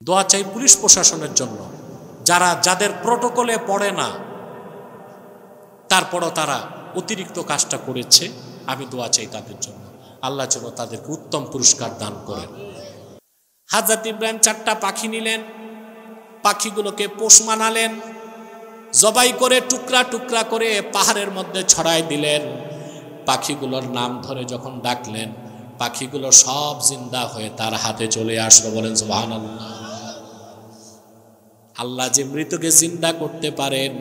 দোয়া চাই পুলিশ প্রশাসনের জন্য, যাদের প্রটোকলে পড়ে না, তারপরও তারা অতিরিক্ত কাজটা করেছে। আমি দোয়া চাই তাদের জন্য, আল্লাহ যেন তাদেরকে উত্তম পুরস্কার দান করেন। হযরত ইব্রাহিম 4টা পাখি নিলেন, পাখিগুলোকে পোষ মানালেন, জবাই করে টুকরা টুকরা করে পাহাড়ের মধ্যে ছড়াই দিলেন। পাখিগুলোর নাম ধরে যখন ডাকলেন, পাখিগুলো সব জিন্দা হয়ে তার হাতে চলে আসলো। বলেন সুবহানাল্লাহ। আল্লাহ যে মৃতকে জিন্দা করতে পারেন,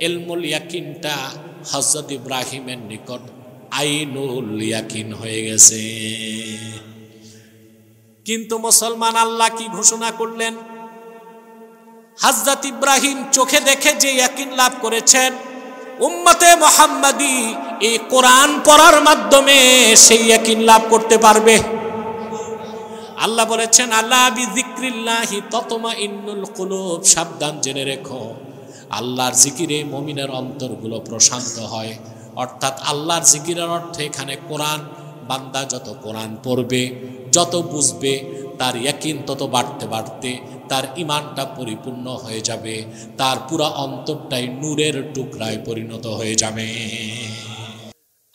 ইলমুল ইয়াকিনটা হযরত ইব্রাহিমের নিকট আইনুল ইয়াকিন হয়ে গেছে। কিন্তু মুসলমান, আল্লাহ কি ঘোষণা করলেন? হযরত ইব্রাহিম চোখে দেখে যে ইয়াকিন লাভ করেছেন, উম্মতে মুহাম্মাদি এই কোরআন পড়ার মাধ্যমে সেই ইয়াকিন লাভ করতে পারবে। আল্লাহ বলেছেন, আলা বিযিকরিল্লাহি তাতমাইন্নুল কুলুব। সাবধান, জেনে রেখো, আল্লাহর জিকিরে মুমিনের অন্তরগুলো প্রশান্ত হয়। অর্থাৎ আল্লাহর জিকিরের অর্থ এখানে কোরআন। বান্দা যত কোরআন পড়বে, যত বুঝবে, তার ইয়াকিন তত বাড়তে বাড়তে তার ইমানটা পরিপূর্ণ হয়ে যাবে, তার পুরো অন্তরটাই নূরের টুকরায় পরিণত হয়ে যাবে।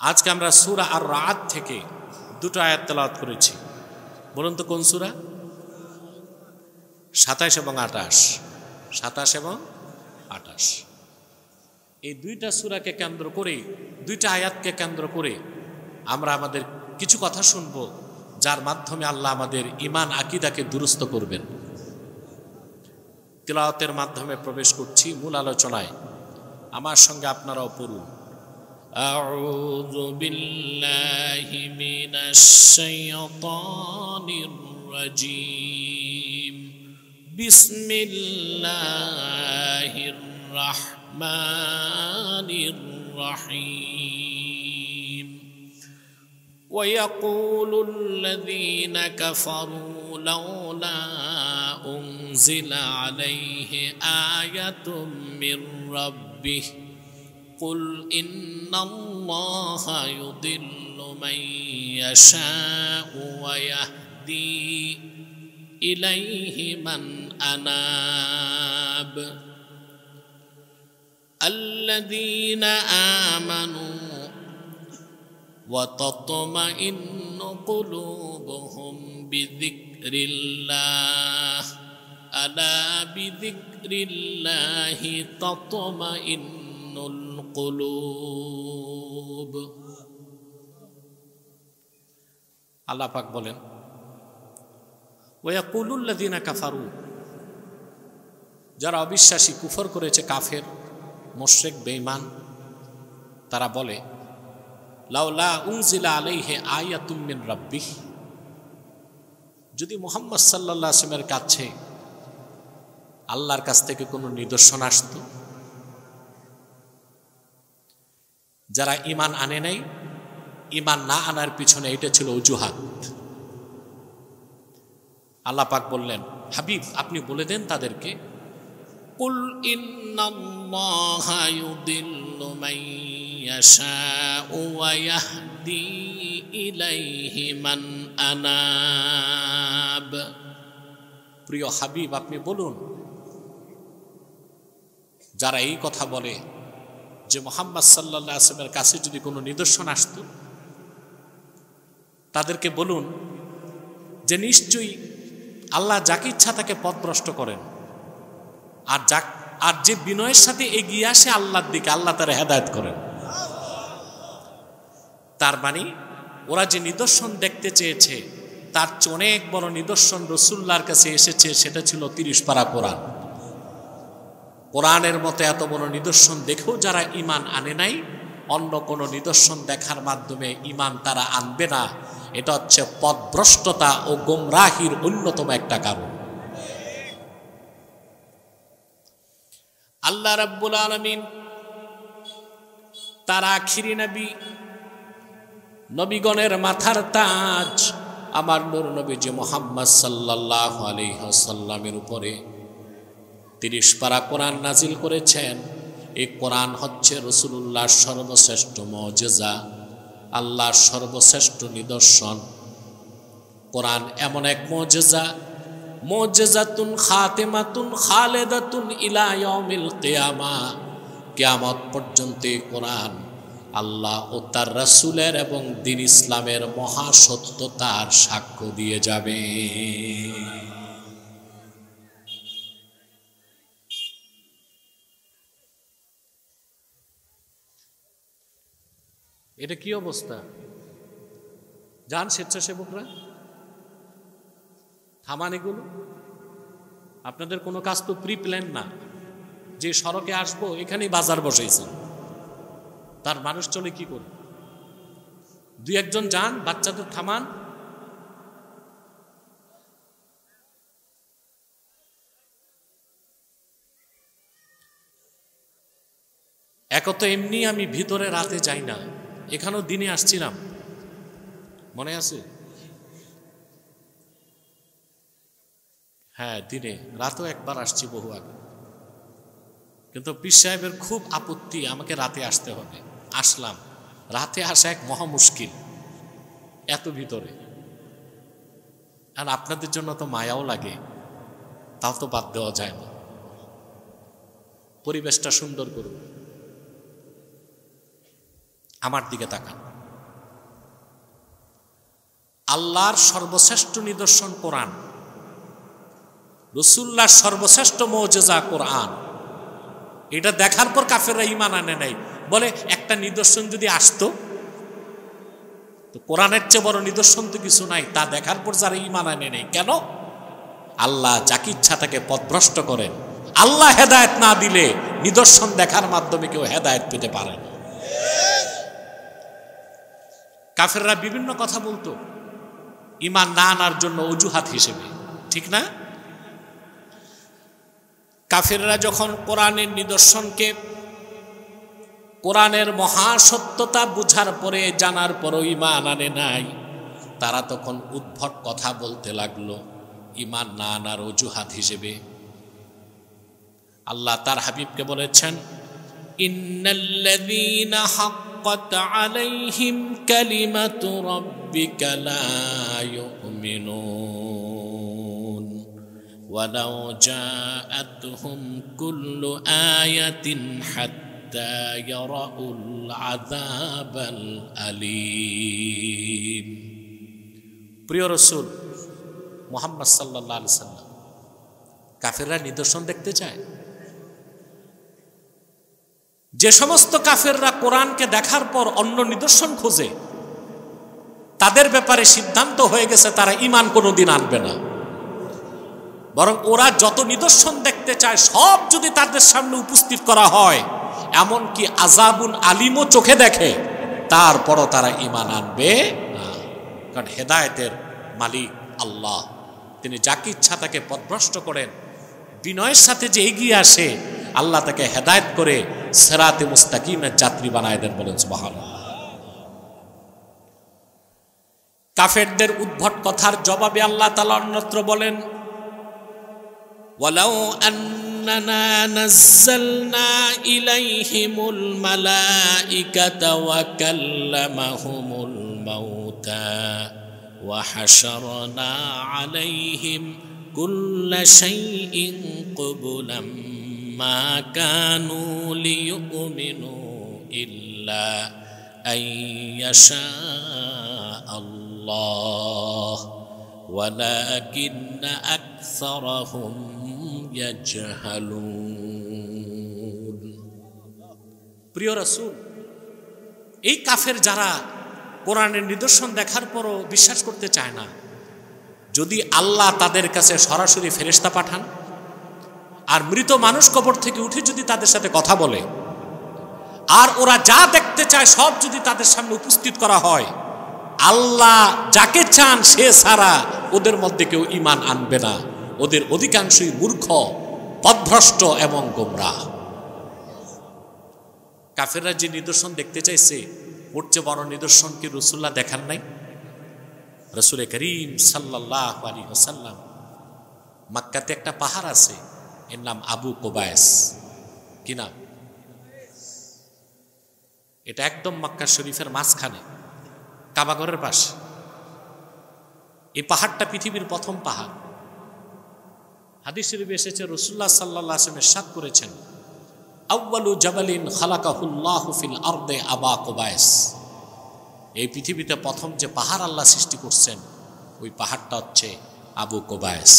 আজকে আমরা সূরা আর রাদ থেকে 2টা আয়াত তেলাওয়াত করেছি। বলুন তো কোন সূরা? 27 এবং 28। 27 এবং 28। এই 2টা সূরাকে কেন্দ্র করে, 2টা আয়াতকে কেন্দ্র করে আমরা আমাদের কিছু কথা শুনবো, যার মাধ্যমে আল্লাহ আমাদের ঈমান আকীদাকে দুরুস্ত করবেন। তিলাওয়াতের মাধ্যমে প্রবেশ করছি মূল আলোচনায়। আমার সঙ্গে আপনারাও পড়ুন। আউযু বিল্লাহি মিনাশ শাইতানির রাজীম। বিসমিল্লাহির রাহমানির রাহিম। ويقول الذين كفروا لولا أنزل عليه آية من ربه قل إن الله يضل من يشاء ويهدي إليه من أناب الذين آمنوا وتطمئن قلوبهم بذكر الله ألا بذكر الله تطمئن القلوب। আল্লাহ পাক বলেন, ওয়ায়াকুলুল লাযিনা কাফারু, যারা অবিশ্বাসী, কুফর করেছে, কাফের, মুশরিক, বেঈমান, তারা বলে, লাউলা উনজিলা আলাইহি আয়াতুম মিন রাব্বিহ, যদি মুহাম্মদ সাল্লাল্লাহু আলাইহি ওয়াসাল্লামের কাছে আল্লাহর কাছ থেকে কোনো নিদর্শন আসতো। যারা ঈমান আনে নাই, ঈমান না আনার পিছনে এটা ছিল অজুহাত। আল্লাহ পাক বললেন, হাবিব আপনি বলে দেন তাদেরকে, কুল ইন্নাল্লাহা ইউদিল্লু মান ইয়াশাউ ওয়া ইয়াহদি ইলাইহি মান আনাব। প্রিয় হাবিব আপনি বলুন, যারা এই কথা বলে যে মুহাম্মদ সাল্লাল্লাহু আলাইহি ওয়াসাল্লামের কাছে যদি কোনো নিদর্শন আসতো, তাদেরকে বলুন যে নিশ্চয়ই আল্লাহ যাকে ইচ্ছা তাকে পথভ্রষ্ট করেন, আর যে বিনয়ের সাথে এগিয়ে আসে আল্লাহর দিকে, আল্লাহ তার হেদায়েত করেন। তার মানে ওরা যে নিদর্শন দেখতে চেয়েছে, তার চেয়ে অনেক বড় নিদর্শন রাসূলুল্লাহর কাছে এসেছে, সেটা ছিল 30 পারা কোরআন। কোরআনের মতো এত বড় নিদর্শন দেখেও যারা ঈমান আনে নাই, অন্য কোনো নিদর্শন দেখার মাধ্যমে ঈমান তারা আনবে না। এটা হচ্ছে পথভ্রষ্টতা ও গোমরাহির অন্যতম একটা কারণ। আল্লাহ রাব্বুল আলামিন তার আখিরি নবী, নবীগণের মাথার তাজ আমার নূর নবীজি মুহাম্মদ সাল্লাল্লাহু আলাইহি ওয়াসাল্লামের উপরে 30 পারা কোরআন নাজিল করেছেন। এই কোরআন হচ্ছে রাসূলুল্লাহর সর্বশ্রেষ্ঠ মুজিজা, আল্লাহর সর্বশ্রেষ্ঠ নিদর্শন। কোরআন এমন এক মুজিজা মুজিজাতুন খাতিমাতুন খালিদাতুন ইলা ইয়াউমিল কিয়ামা, কিয়ামত পর্যন্ত কোরআন আল্লাহ ও তার রাসূলের এবং দ্বীন ইসলামের মহাসত্যতার সাক্ষ্য দিয়ে যাবে। এটা কি অবস্থা? যান স্বেচ্ছাসেবকরা, থামান এগুলো। আপনাদের কোনো কাজ তো প্রি প্ল্যান না, যে সড়কে আসবো এখানেই বাজার বসাইছেন, তার মানুষ চলে কি করে? দুই একজন যান, বাচ্চাদের থামান। একত এমনি আমি ভিতরে রাতে যাই না, এখানেও দিনে আসছিলাম, মনে আছে? হ্যাঁ দিনে, রাতেও একবার আসছি বহু আগে। কিন্তু পীর সাহেবের খুব আপত্তি আমাকে রাতে আসতে হবে। আসলাম, রাতে আসা এক মহা মুশকিল, এত ভিতরে। আর আপনাদের জন্য তো মায়াও লাগে, তাও তো বাদ দেওয়া যায় না। পরিবেশটা সুন্দর করুন। আমার দিকে তাকান। আল্লাহর সর্বশ্রেষ্ঠ নিদর্শন কোরআন, রাসূলুল্লাহর সর্বশ্রেষ্ঠ মুজিজা কোরআন। এটা দেখার পর কাফেররা ঈমান আনে নাই, বলে একটা নিদর্শন যদি আসতো, তো কোরআনের চেয়ে বড় নিদর্শন তো কিছু নাই। তা দেখার পর যারা ঈমান আনে নাই কেন? আল্লাহ যাকে ইচ্ছা তাকে পথভ্রষ্ট করেন। আল্লাহ হেদায়েত না দিলে নিদর্শন দেখার মাধ্যমে কেউ হেদায়েত পেতে পারে না। কাফেররা বিভিন্ন কথা বলতো ঈমান না আনার জন্য অজুহাত হিসেবে, ঠিক না? কাফেররা যখন কোরআনের নিদর্শনকে, কোরআনের মহাসত্যতা বুঝার পরে, জানার পরও ঈমান আনে নাই, তারা তখন উদ্ভট কথা বলতে লাগলো ঈমান না আনার অজুহাত হিসেবে। আল্লাহ তার হাবিবকে বলেছেন, ইন্নাল্লাযীনা হাক্কাত আলাইহিম কালিমাতু রাব্বিকা লা ইউমিনুন ওয়ালাউ জাআতহুম কুল্লু আয়াতিন হাত্তা ইয়ারাউল আযাবাল আলীম। প্রিয় রাসূল মুহাম্মদ সাল্লাল্লাহু আলাইহি সাল্লাম, কাফেররা নিদর্শন দেখতে চায়। যে সমস্ত কাফেররা কোরআনকে দেখার পর অন্য নিদর্শন খোঁজে, তাদের ব্যাপারে সিদ্ধান্ত হয়ে গেছে তারা ঈমান কোনোদিন আনবে না। বরং ওরা যত নিদর্শন দেখতে চায় সব যদি তাদের সামনে উপস্থিত করা হয়, এমনকি আযাবুন আলিমও চোখে দেখে, তারপরও তারা ঈমান আনবে না। কারণ হেদায়েতের মালিক আল্লাহ, তিনি যাকে ইচ্ছা তাকে পথভ্রষ্ট করেন। বিনয়ের সাথে যে এগিয়ে আসে, আল্লাহ তাকে হেদায়েত করে সিরাতে মুস্তাকিমের যাত্রী বানায় দেন। বলেন সুবহানাল্লাহ। কাফেরদের উদ্ভট কথার জবাবে আল্লাহ তাআলা অন্যত্র বলেন, ওয়ালাউ আন্নানা নাযালনা ইলাইহিমুল মালাইকাতা ওয়া কাল্লামাহুমুল মাউতা ওয়া হাশারনা আলাইহিম কুল্লা শাইইন কুবুলাম মা কানু লিয়ুমিনু ইল্লা আইয়াশা আল্লাহ ওয়ালাকিন্না আকসারাহুম ইয়াজহালুন। প্রিয় রাসূল, এই কাফের যারা কোরআনের নিদর্শন দেখার পরও বিশ্বাস করতে চায় না, যদি আল্লাহ তাদের কাছে সরাসরি ফেরেশতা পাঠান আর মৃত মানুষ কবর থেকে উঠে যদি তাদের সাথে কথা বলে, আর ওরা যা দেখতে চায় সব যদি তাদের সামনে উপস্থিত করা হয়, আল্লাহ যাকে চান সে ছাড়া ওদের মধ্যে কেউ ঈমান আনবে না। ওদের অধিকাংশই মূর্খ, পথভ্রষ্ট এবং গোমরাহ। কাফেররা যে নিদর্শন দেখতে চাইছে, ওর চেয়ে বড় নিদর্শন কি রাসূলুল্লাহ দেখান নাই? রাসূল করিম সাল্লাল্লাহু আলাইহি ওয়াসাল্লাম, মক্কাতে একটা পাহাড় আছে, এর নাম আবু কুবাইস। কি নাম? এটা একদম মক্কা শরীফের মাঝখানে, কাবাঘরের পাশে। এই পাহাড়টা পৃথিবীর প্রথম পাহাড়। হাদিস শরীফে এসেছে রাসূলুল্লাহ সাল্লাল্লাহু আলাইহি ওয়াসাল্লাম ইরশাদ করেছেন, আউয়ালু জাবালিন খালাকাহুল্লাহু ফিল আরদে আবা কুবাইস। এই পৃথিবীতে প্রথম যে পাহাড় আল্লাহ সৃষ্টি করছেন ওই পাহাড়টা হচ্ছে আবু কুবাইস।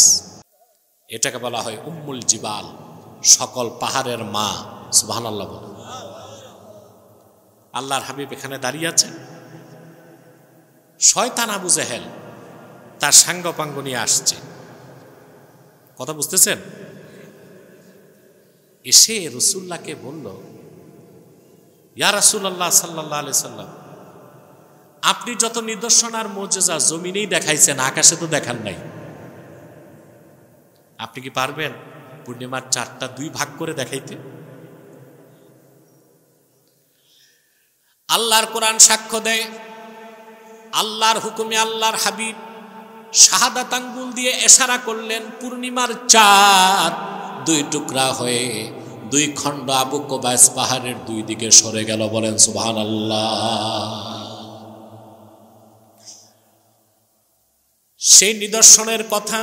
এটাকে বলা হয় উম্মুল জিবাল, সকল পাহাড়ের মা। সুবহানাল্লাহ বলুন। আল্লাহর হাবিব এখানে দাঁড়িয়ে আছেন, শয়তান আবু জেহেল তার সাঙ্গপাঙ্গ নিয়ে আসছে। কথা বুঝতেছেন? এসে রাসূলুল্লাহকে বলল, ইয়া রাসূলুল্লাহ সাল্লাল্লাহু আলাইহি সাল্লাম, আপনি যত নিদর্শন আর মুজিজা জমিনেই দেখাইছেন, আকাশে তো দেখান নাই। আপনি কি পারবেন পূর্ণিমার চাঁদটা 2 ভাগ করে দেখাইতে? আল্লাহর কোরআন সাক্ষ্য দেয়, আল্লাহর হুকুমে আল্লাহর হাবিব শাহাদাত আঙ্গুল দিয়ে ইশারা করলেন, পূর্ণিমার চাঁদ 2 টুকরা হয়ে 2 খণ্ড আবু কুবাইস পাহাড়ের 2 দিকে সরে গেল। বলেন সুবহানাল্লাহ। সেই নিদর্শনের কথা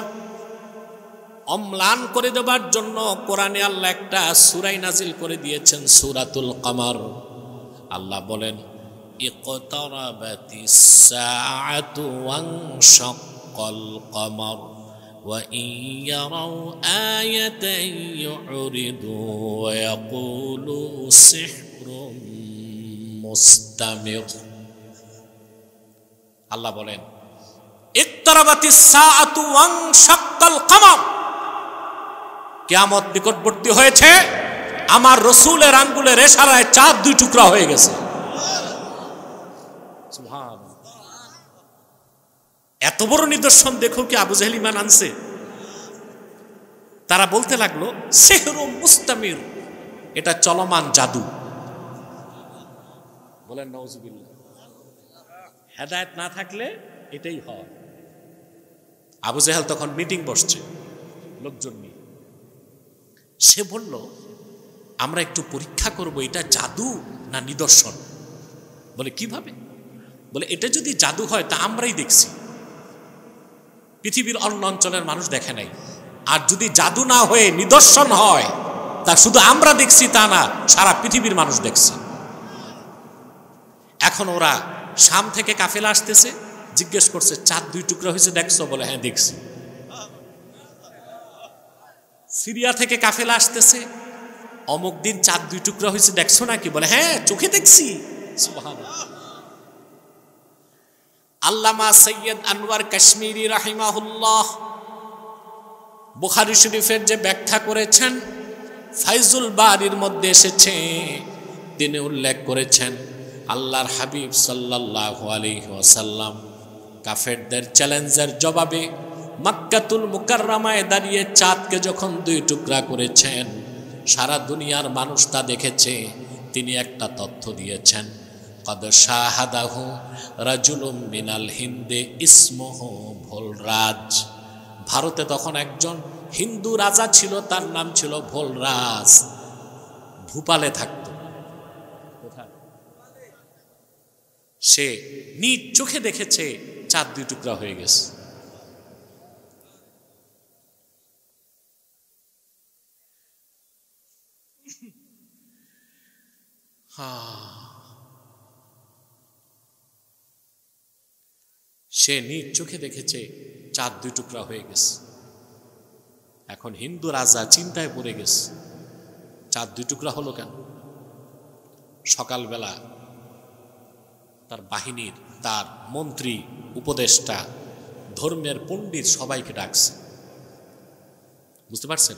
অম্লান করে দেবার জন্য কোরআনে আল্লাহ একটা সূরা নাজিল করে দিয়েছেন, সূরাতুল কমার। আল্লাহ বলেন, ইকতারাবাতিস সাআতু ওয়ানশাক্কাল কমার ওয়া ইন ইয়ারাউ আয়াতান ইউরিদু ওয়া ইয়াকুলু সিহরুম মুস্তামির। আল্লাহ বলেন, ইকতারাবাতিস সাআতু ওয়ানশাক্কাল কমার, কিয়ামত নিকটবর্তী হয়েছে, আমার রাসূলের আঙ্গুলের ইশারায় চাঁদ 2 টুকরা হয়ে গেছে। সুবহানাল্লাহ। এত বড় নিদর্শন দেখো কি আবু জেহেল ঈমান আনছে? তারা বলতে লাগলো, সিহরুম মুস্তামির, এটা চলমান জাদু। বলেন নাউজুবিল্লাহ। হেদায়েত না থাকলে এটাই হয়। আবু জেহেল তখন মিটিং বসছে লোকজন নিয়ে। সে বলল, আমরা একটু পরীক্ষা করব এটা জাদু না নিদর্শন। বলে কিভাবে? বলে এটা যদি জাদু হয় তা আমরাই দেখছি, পৃথিবীর অন্য অঞ্চলের মানুষ দেখে নাই। আর যদি জাদু না হয়ে নিদর্শন হয় তা শুধু আমরা দেখছি তা না, সারা পৃথিবীর মানুষ দেখছে। এখন ওরা শাম থেকে কাফেলা আসতেছে, জিজ্ঞেস করছে, চাঁদ 2 টুকরা হয়েছে দেখছো? বলে হ্যাঁ দেখছি। সিরিয়া থেকে কাফেলা আসতেছে, অমুক দিন চাঁদ 2 টুকরা হয়েছে দেখছো নাকি? বলে হ্যাঁ চোখে দেখছি। সুবহানাল্লাহ। আল্লামা সৈয়দ আনোয়ার কাশ্মীরি রাহিমাহুল্লাহ বুখারী শরীফের যে ব্যাখ্যা করেছেন, ফাইজুল বারির মধ্যে এসেছে, তিনি উল্লেখ করেছেন, আল্লাহর হাবিব সাল্লাল্লাহু আলাইহি ওয়াসাল্লাম কাফেরদের চ্যালেঞ্জের জবাবে মক্কাতুল মুকাররমায় দাঁড়িয়ে চাঁদকে যখন 2 টুকরা করেছেন, সারা দুনিয়ার মানুষ তা দেখেছে। তিনি একটা তথ্য দিয়েছেন, কদ শাহাদাহু রাজুলুম মিনাল হিন্দে ইসমুহু ভোলরাজ। ভারতে তখন একজন হিন্দু রাজা ছিল, তার নাম ছিল ভোলরাজ। ভূপালে থাকত। কোথায়? সে নিজ চোখে দেখেছে চাঁদ 2 টুকরা হয়ে গেছে। সে নিজ চোখে দেখেছে চাঁদ 2 টুকরা হয়ে গেছে। এখন হিন্দু রাজা চিন্তায় পড়ে গেছে, চাঁদ 2 টুকরা হলো কেন? সকালবেলা তার বাহিনীর, তার মন্ত্রী, উপদেষ্টা, ধর্মের পণ্ডিত সবাইকে ডাকছে। বুঝতে পারছেন?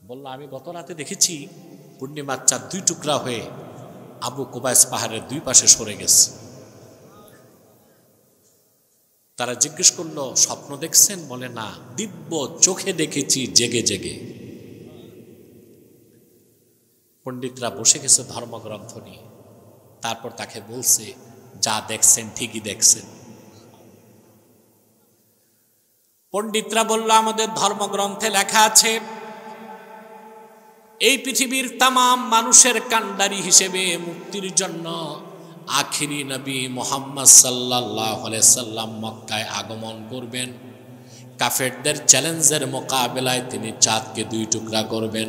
বলল, আমি গত রাতে দেখেছি পূর্ণিমার চাঁদ 2 টুকরা হয়ে আবু কুবাইস পাহাড়ের 2 পাশে সরে গেছে। তারা জিজ্ঞেস করলো, স্বপ্ন দেখছেন? বলে না, দিব্য চোখে দেখেছি জেগে জেগে। পণ্ডিতরা বসে গেছে ধর্মগ্রন্থ নিয়ে। তারপর তাকে বলছে, যা দেখছেন ঠিকই দেখছেন। পণ্ডিতরা বলল, আমাদের ধর্মগ্রন্থে লেখা আছে এই পৃথিবীর তাম মানুষের কান্ডারি হিসেবে মুক্তির জন্য আখিরি নবী মুহাম্মদ সাল্লাল্লাহু আলাইহি সাল্লাম মক্কায় আগমন করবেন। কাফেরদের চ্যালেঞ্জের মোকাবেলায় তিনি চাঁদকে 2 টুকরা করবেন।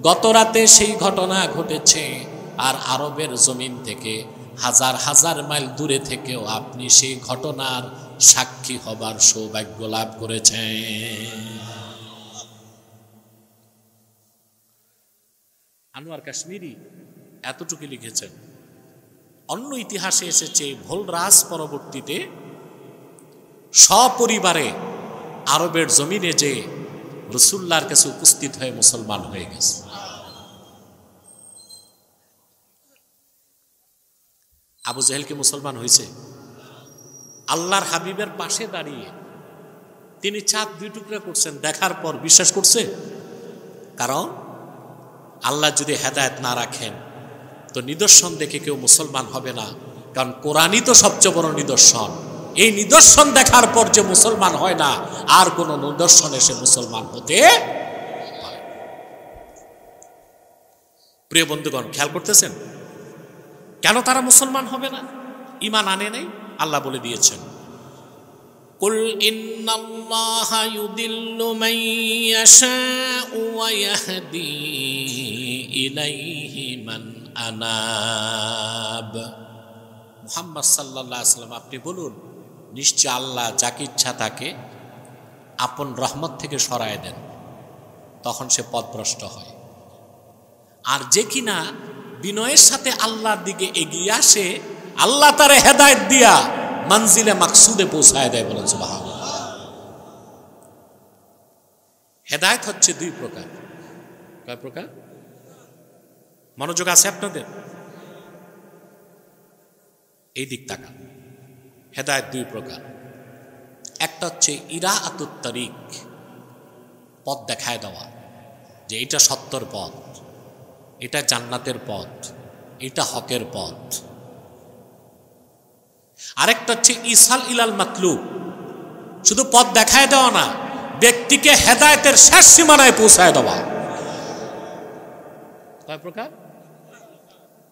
গত রাতে সেই ঘটনা ঘটেছে, আর আরবের জমিন থেকে হাজার হাজার মাইল দূরে থেকেও আপনি সেই ঘটনার সাক্ষী হবার সৌভাগ্য লাভ করেছেন। আনোয়ার কাশ্মীরি এতটুকু লিখেছেন, অন্য ইতিহাসে এসেছে ভোলরাজ পরবর্তীতে সপরিবারে আরবের জমিনে যে রাসূলুল্লাহর কাছে উপস্থিত হয়ে মুসলমান হয়ে গেছে। আবু জেহেল কি মুসলমান হয়েছে? আল্লাহর হাবিবের পাশে দাঁড়িয়ে তিনি চাঁদ 2 টুকরা করছেন, দেখার পর বিশ্বাস করছে। কারণ আল্লাহ যদি হেদায়েত না রাখেন তো নিদর্শন দেখে কেউ মুসলমান হবে না, কারণ কোরআনই তো সবচেয়ে বড় নিদর্শন। এই নিদর্শন দেখার পর যে মুসলমান হয় না, আর কোন নিদর্শন এসে মুসলমান হতে পারে। প্রিয় বন্ধুগণ, খেয়াল করতেছেন কেন তারা মুসলমান হবে না? ঈমান আনে নাই। আল্লাহ বলে দিয়েছেন, কুল ইন্নাল্লাহা ইউদিল্লু মান ইয়াশাউ ওয়া ইয়াহদি ইলাইহি মান আনাব। মুহাম্মদ সাল্লাল্লাহু আলাইহি ওয়াসাল্লাম আপনি বলুন, নিশ্চয় আল্লাহ যাকে ইচ্ছা তাকে আপন রহমত থেকে সরায় দেন, তখন সে পথভ্রষ্ট হয়। আর যে কিনা বিনয়ের সাথে আল্লাহর দিকে এগিয়ে আসে, আল্লাহ তারে হেদায়েত দিয়া মঞ্জিলে মাকসুদে পৌঁছায় দেয়। বলেন সুবহানাল্লাহ। হেদায়েত হচ্ছে 2 প্রকার। কয় প্রকার? মনোযোগ আছে আপনাদের? এই দিক তাকান। হেদায়েত 2 প্রকার। একটা হচ্ছে ইরাআতুত তারিক, পথ দেখায় দেওয়া, যে এটা সত্যর পথ, এটা জান্নাতের পথ, এটা হকের পথ। আরেকটা হচ্ছে ইসাল ইলাল মাতলুব, শুধু পথ দেখায় দেওয়া না, ব্যক্তিকে হেদায়েতের শেষ সীমানায় পৌঁছায় দেওয়া। কয় প্রকার?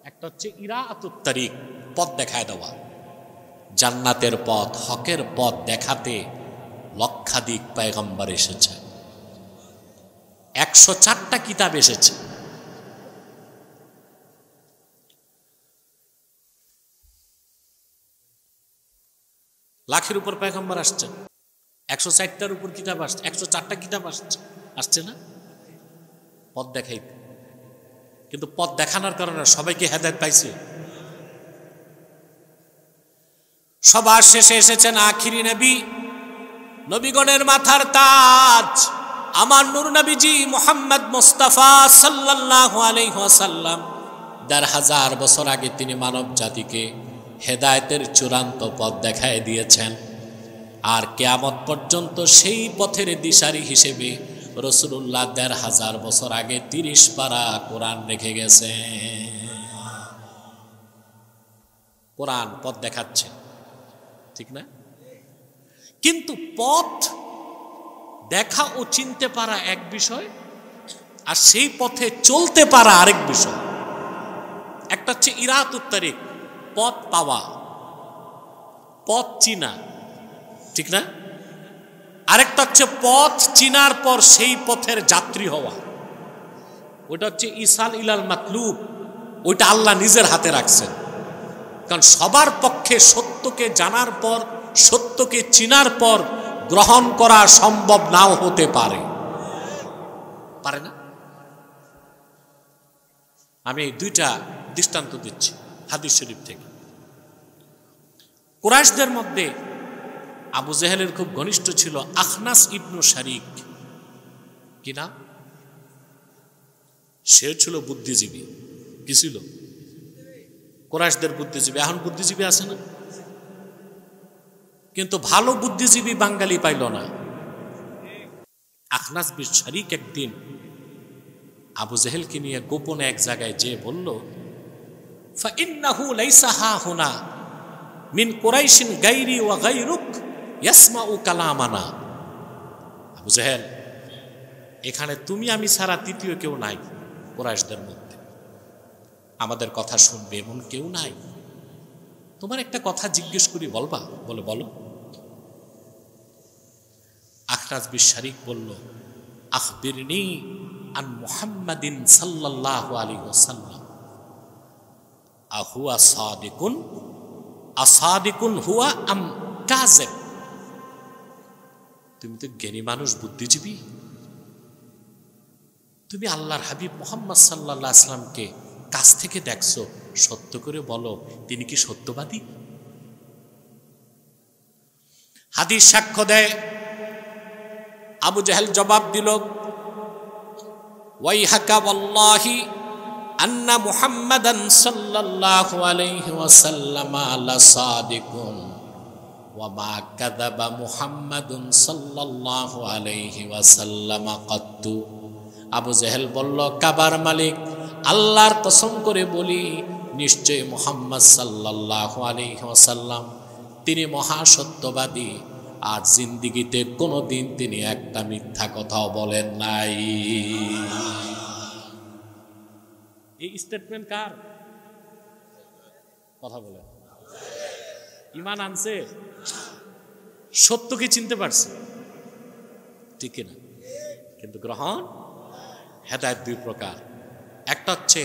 একটা হচ্ছে ইরাআতুত তারিক, পথ দেখায় দেওয়া, জান্নাতের পথ, হকের পথ দেখাতে লক্ষাধিক পয়গম্বর এসেছে, 104টা কিতাব এসেছে। লাখের উপর পয়গম্বর আসছে, 104টার উপর কিতাব আসছে, 104টা কিতাব আসছে না পথ দেখাইতে। কিন্তু পথ দেখানোর কারণে সবাইকে হেদায়েত পাইছে? সবার শেষে এসেছেন আখিরি নবী, নবীগণের মাথার তাজ আমার নূর নবীজি মুহাম্মদ মুস্তাফা সাল্লাল্লাহু আলাইহি ওয়াসাল্লাম। 1000 বছর আগে তিনি মানব জাতিকে হেদায়েতের চূড়ান্ত পথ দেখায় দিয়েছেন। আর কিয়ামত পর্যন্ত সেই পথের দিশারি হিসেবে রাসূলুল্লাহ 1000 বছর আগে 30 পারা কোরআন রেখে গেছেন। কোরআন পথ দেখাচ্ছে, ঠিক না? কিন্তু পথ দেখা ও চিনতে পারা এক বিষয়, আর সেই পথে চলতে পারা আরেক বিষয়। একটা হচ্ছে ইরাআতুত তারিক, পথ পাওয়া, পথ চিনা, ঠিক না? আরেকটা হচ্ছে পথ চিনার পর সেই পথের যাত্রী হওয়া, ওটা হচ্ছে ইসাল ইলাল মাতলুব। ওইটা আল্লাহ নিজের হাতে রাখছেন, কারণ সবার পক্ষে সত্যকে জানার পর, সত্যকে চিনার পর গ্রহণ করা সম্ভব নাও হতে পারে, পারে না? আমি 2টা দৃষ্টান্ত দিচ্ছি হাদিস শরীফ থেকে। কুরাইশদের মধ্যে আবু জেহেলের খুব ঘনিষ্ঠ ছিল আখনাস ইবনু শারিক। কি নাম? সে ছিল বুদ্ধিজীবী। কি ছিল? কুরাইশদের বুদ্ধিজীবী। এখন বুদ্ধিজীবী আছে না? কিন্তু ভালো বুদ্ধিজীবী বাঙালি পাইল না। আখনাস বিন শারিক একদিন আবু জেহেলকে নিয়ে গোপনে এক জায়গায় যেয়ে বলল, ফাইন্নাহু লাইসা হাহুনা মিন কুরাইশিন গায়রি ওয়া গায়রুক ইয়াসমাউ কালামানা। আবু জেহেল, এখানে তুমি আমি ছাড়া তৃতীয় কেউ নাই কুরাইশদের মধ্যে, আমাদের কথা শুনবে এমন কেউ নাই। তোমার একটা কথা জিজ্ঞেস করি, বলবা? বলে বলো। আখরাজ বিশারিক বলল, আখবিরনি আন মুহাম্মাদিন সাল্লাল্লাহু আলাইহি ওয়াসাল্লাম আহুয়া সাদিকুন আসাদিকুন হুয়া আম কাযিব। তুমি তো জ্ঞানী মানুষ, বুদ্ধিজীবী, তুমি আল্লাহর হাবিব মুহাম্মদ সাল্লাল্লাহু আলাইহি ওয়াসাল্লামকে কাছ থেকে দেখছো, সত্য করে বলো তিনি কি সত্যবাদী? হাদিস সাক্ষ্য দেয়। আবু জাহেল জবাব দিল, ওয়াইহাকা ওয়াল্লাহি আন্না মুহাম্মাদান সাল্লাল্লাহু আলাইহি ওয়াসাল্লাম লাসাদিকুন ওয়া মা কাযাবা মুহাম্মাদুন সাল্লাল্লাহু আলাইহি ওয়াসাল্লাম কাত্তু। আবু জাহেল বলল, কাবার মালিক আল্লাহর কসম করে বলি, নিশ্চয় মুহাম্মদ সাল্লাল্লাহু আলাইহি ওয়াসাল্লাম তিনি মহাসত্যবাদী, আর জিন্দিগিতে কোনোদিন তিনি একটা মিথ্যা কথাও বলেন নাই। এই স্টেটমেন্ট কার? কথা বলে ঈমান আনছে, সত্যকে চিনতে পারছে, ঠিক না? কিন্তু গ্রহণ, হেদায়েত দুই প্রকার। একটা হচ্ছে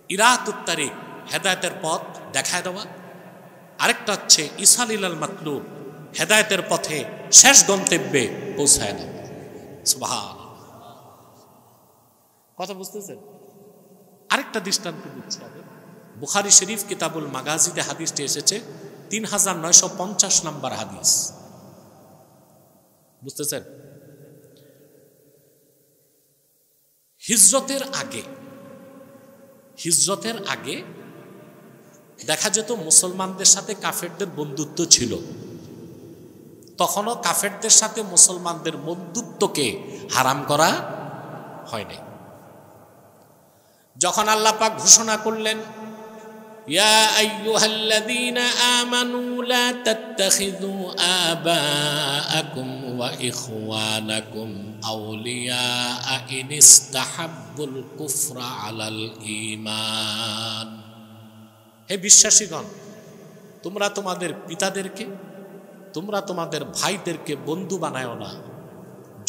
ইরাতুত তারিক, হেদায়েতের পথ দেখায় দেওয়া। আরেকটা হচ্ছে ইসালিলাল মাতলুব, হেদায়েতের পথে শেষ গন্তব্যে পৌঁছায় দেওয়া। সুবহানাল্লাহ, কথা বুঝতেছেন? আরেকটা দৃষ্টান্ত দিচ্ছি। বুখারী শরীফ কিতাবুল মাগাজিতে হাদিসটি এসেছে 3950 নম্বর হাদিস। বুঝতেছেন? হিজরতের আগে দেখা যেত মুসলমানদের সাথে কাফেরদের বন্ধুত্ব ছিল। তখনও কাফেরদের সাথে মুসলমানদের বন্ধুত্বকে হারাম করা হয়নি। যখন আল্লাহ পাক ঘোষণা করলেন, ইয়া আইয়ুহাল্লাযীনা আমানু লা তাত্তাখিযু আবাআকুম ওয়া ইখওয়ানাকুম আউলিয়া ইন ইসতাহাব্বুল কুফরা আলাল ঈমান। হে বিশ্বাসীগণ, তোমরা তোমাদের পিতাদেরকে, তোমরা তোমাদের ভাইদেরকে বন্ধু বানায়ো না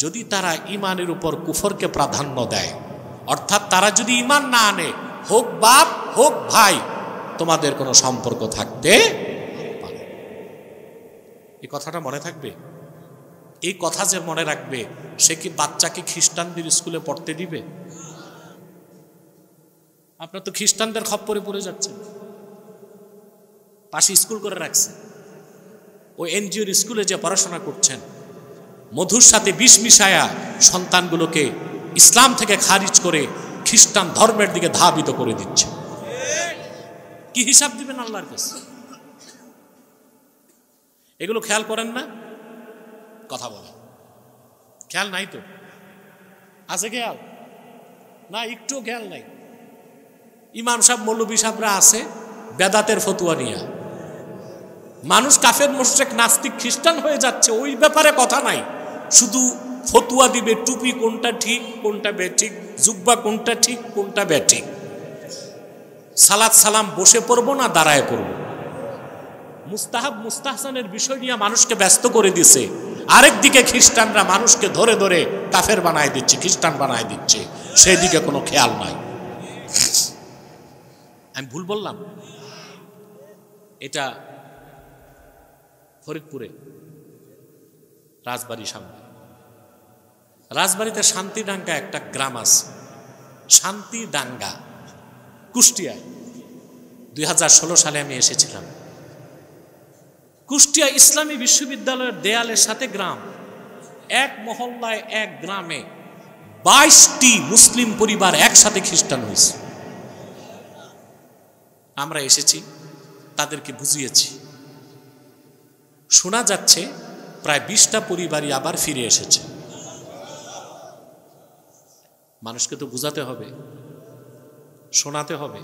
যদি তারা ঈমানের উপর কুফরকে প্রাধান্য দেয়। অর্থাৎ তারা যদি ঈমান না আনে, হোক বাপ হোক ভাই, তোমাদের কোনো সম্পর্ক থাকতে পারে। এই কথাটা মনে থাকবে। এই কথা যে মনে রাখবে, সে কি বাচ্চাকে খ্রিস্টানদের স্কুলে পড়তে দিবে? আপনার তো খ্রিস্টানদের খপ্পরে পড়ে যাচ্ছেন। পাশে স্কুল করে রাখছে, ওই এনজিওর স্কুলে যে পড়াশোনা করছেন, মধুর সাথে বিষ মিশায়া সন্তানগুলোকে ইসলাম থেকে খারিজ করে খ্রিস্টান ধর্মের দিকে ধাবিত করে দিচ্ছে। কি হিসাব দিবেন আল্লাহর কাছে? এগুলো খেয়াল করেন না? কথা বলেন, খেয়াল নাই তো? আছে খেয়াল? না, একটু খেয়াল নাই। ইমাম সাহেব মৌলবী সাহেবরা আছে বেদাতের ফতুয়া নিয়ে, মানুষ কাফের মুশরিক নাস্তিক খ্রিস্টান হয়ে যাচ্ছে, ওই ব্যাপারে কথা নাই। শুধু ফতুয়া দিবে, টুপি কোনটা ঠিক কোনটা বেঠিক, জুব্বা কোনটা ঠিক কোনটা বেঠিক, সালাত সালাম বসে পড়বো না দাঁড়ায় পড়বো, মুস্তাহাব মুস্তাহসানের বিষয় নিয়ে মানুষকে ব্যস্ত করে দিছে। আরেকদিকে খ্রিস্টানরা মানুষকে ধরে ধরে কাফের বানায় দিচ্ছে, খ্রিস্টান বানায় দিচ্ছে, সেই দিকে কোনো খেয়াল নাই। আমি ভুল বললাম? এটা ফরিদপুরে রাজবাড়ির সামনে, রাজবাড়িতে শান্তিডাঙ্গা একটা গ্রাম আছে, শান্তিডাঙ্গা, কুষ্টিয়ায়। 2016 সালে আমি এসেছিলাম। কুষ্টিয়া ইসলামী বিশ্ববিদ্যালয়ের দেয়ালের সাথে গ্রাম, এক মহল্লায় এক গ্রামে 22টি মুসলিম পরিবার একসাথে খ্রিস্টান হয়েছে। আমরা এসেছি, তাদেরকে বুঝিয়েছি। শোনা যাচ্ছে প্রায় 20টা পরিবারই আবার ফিরে এসেছে। মানুষকে তো বুঝাতে হবে, শোনাতে হবে।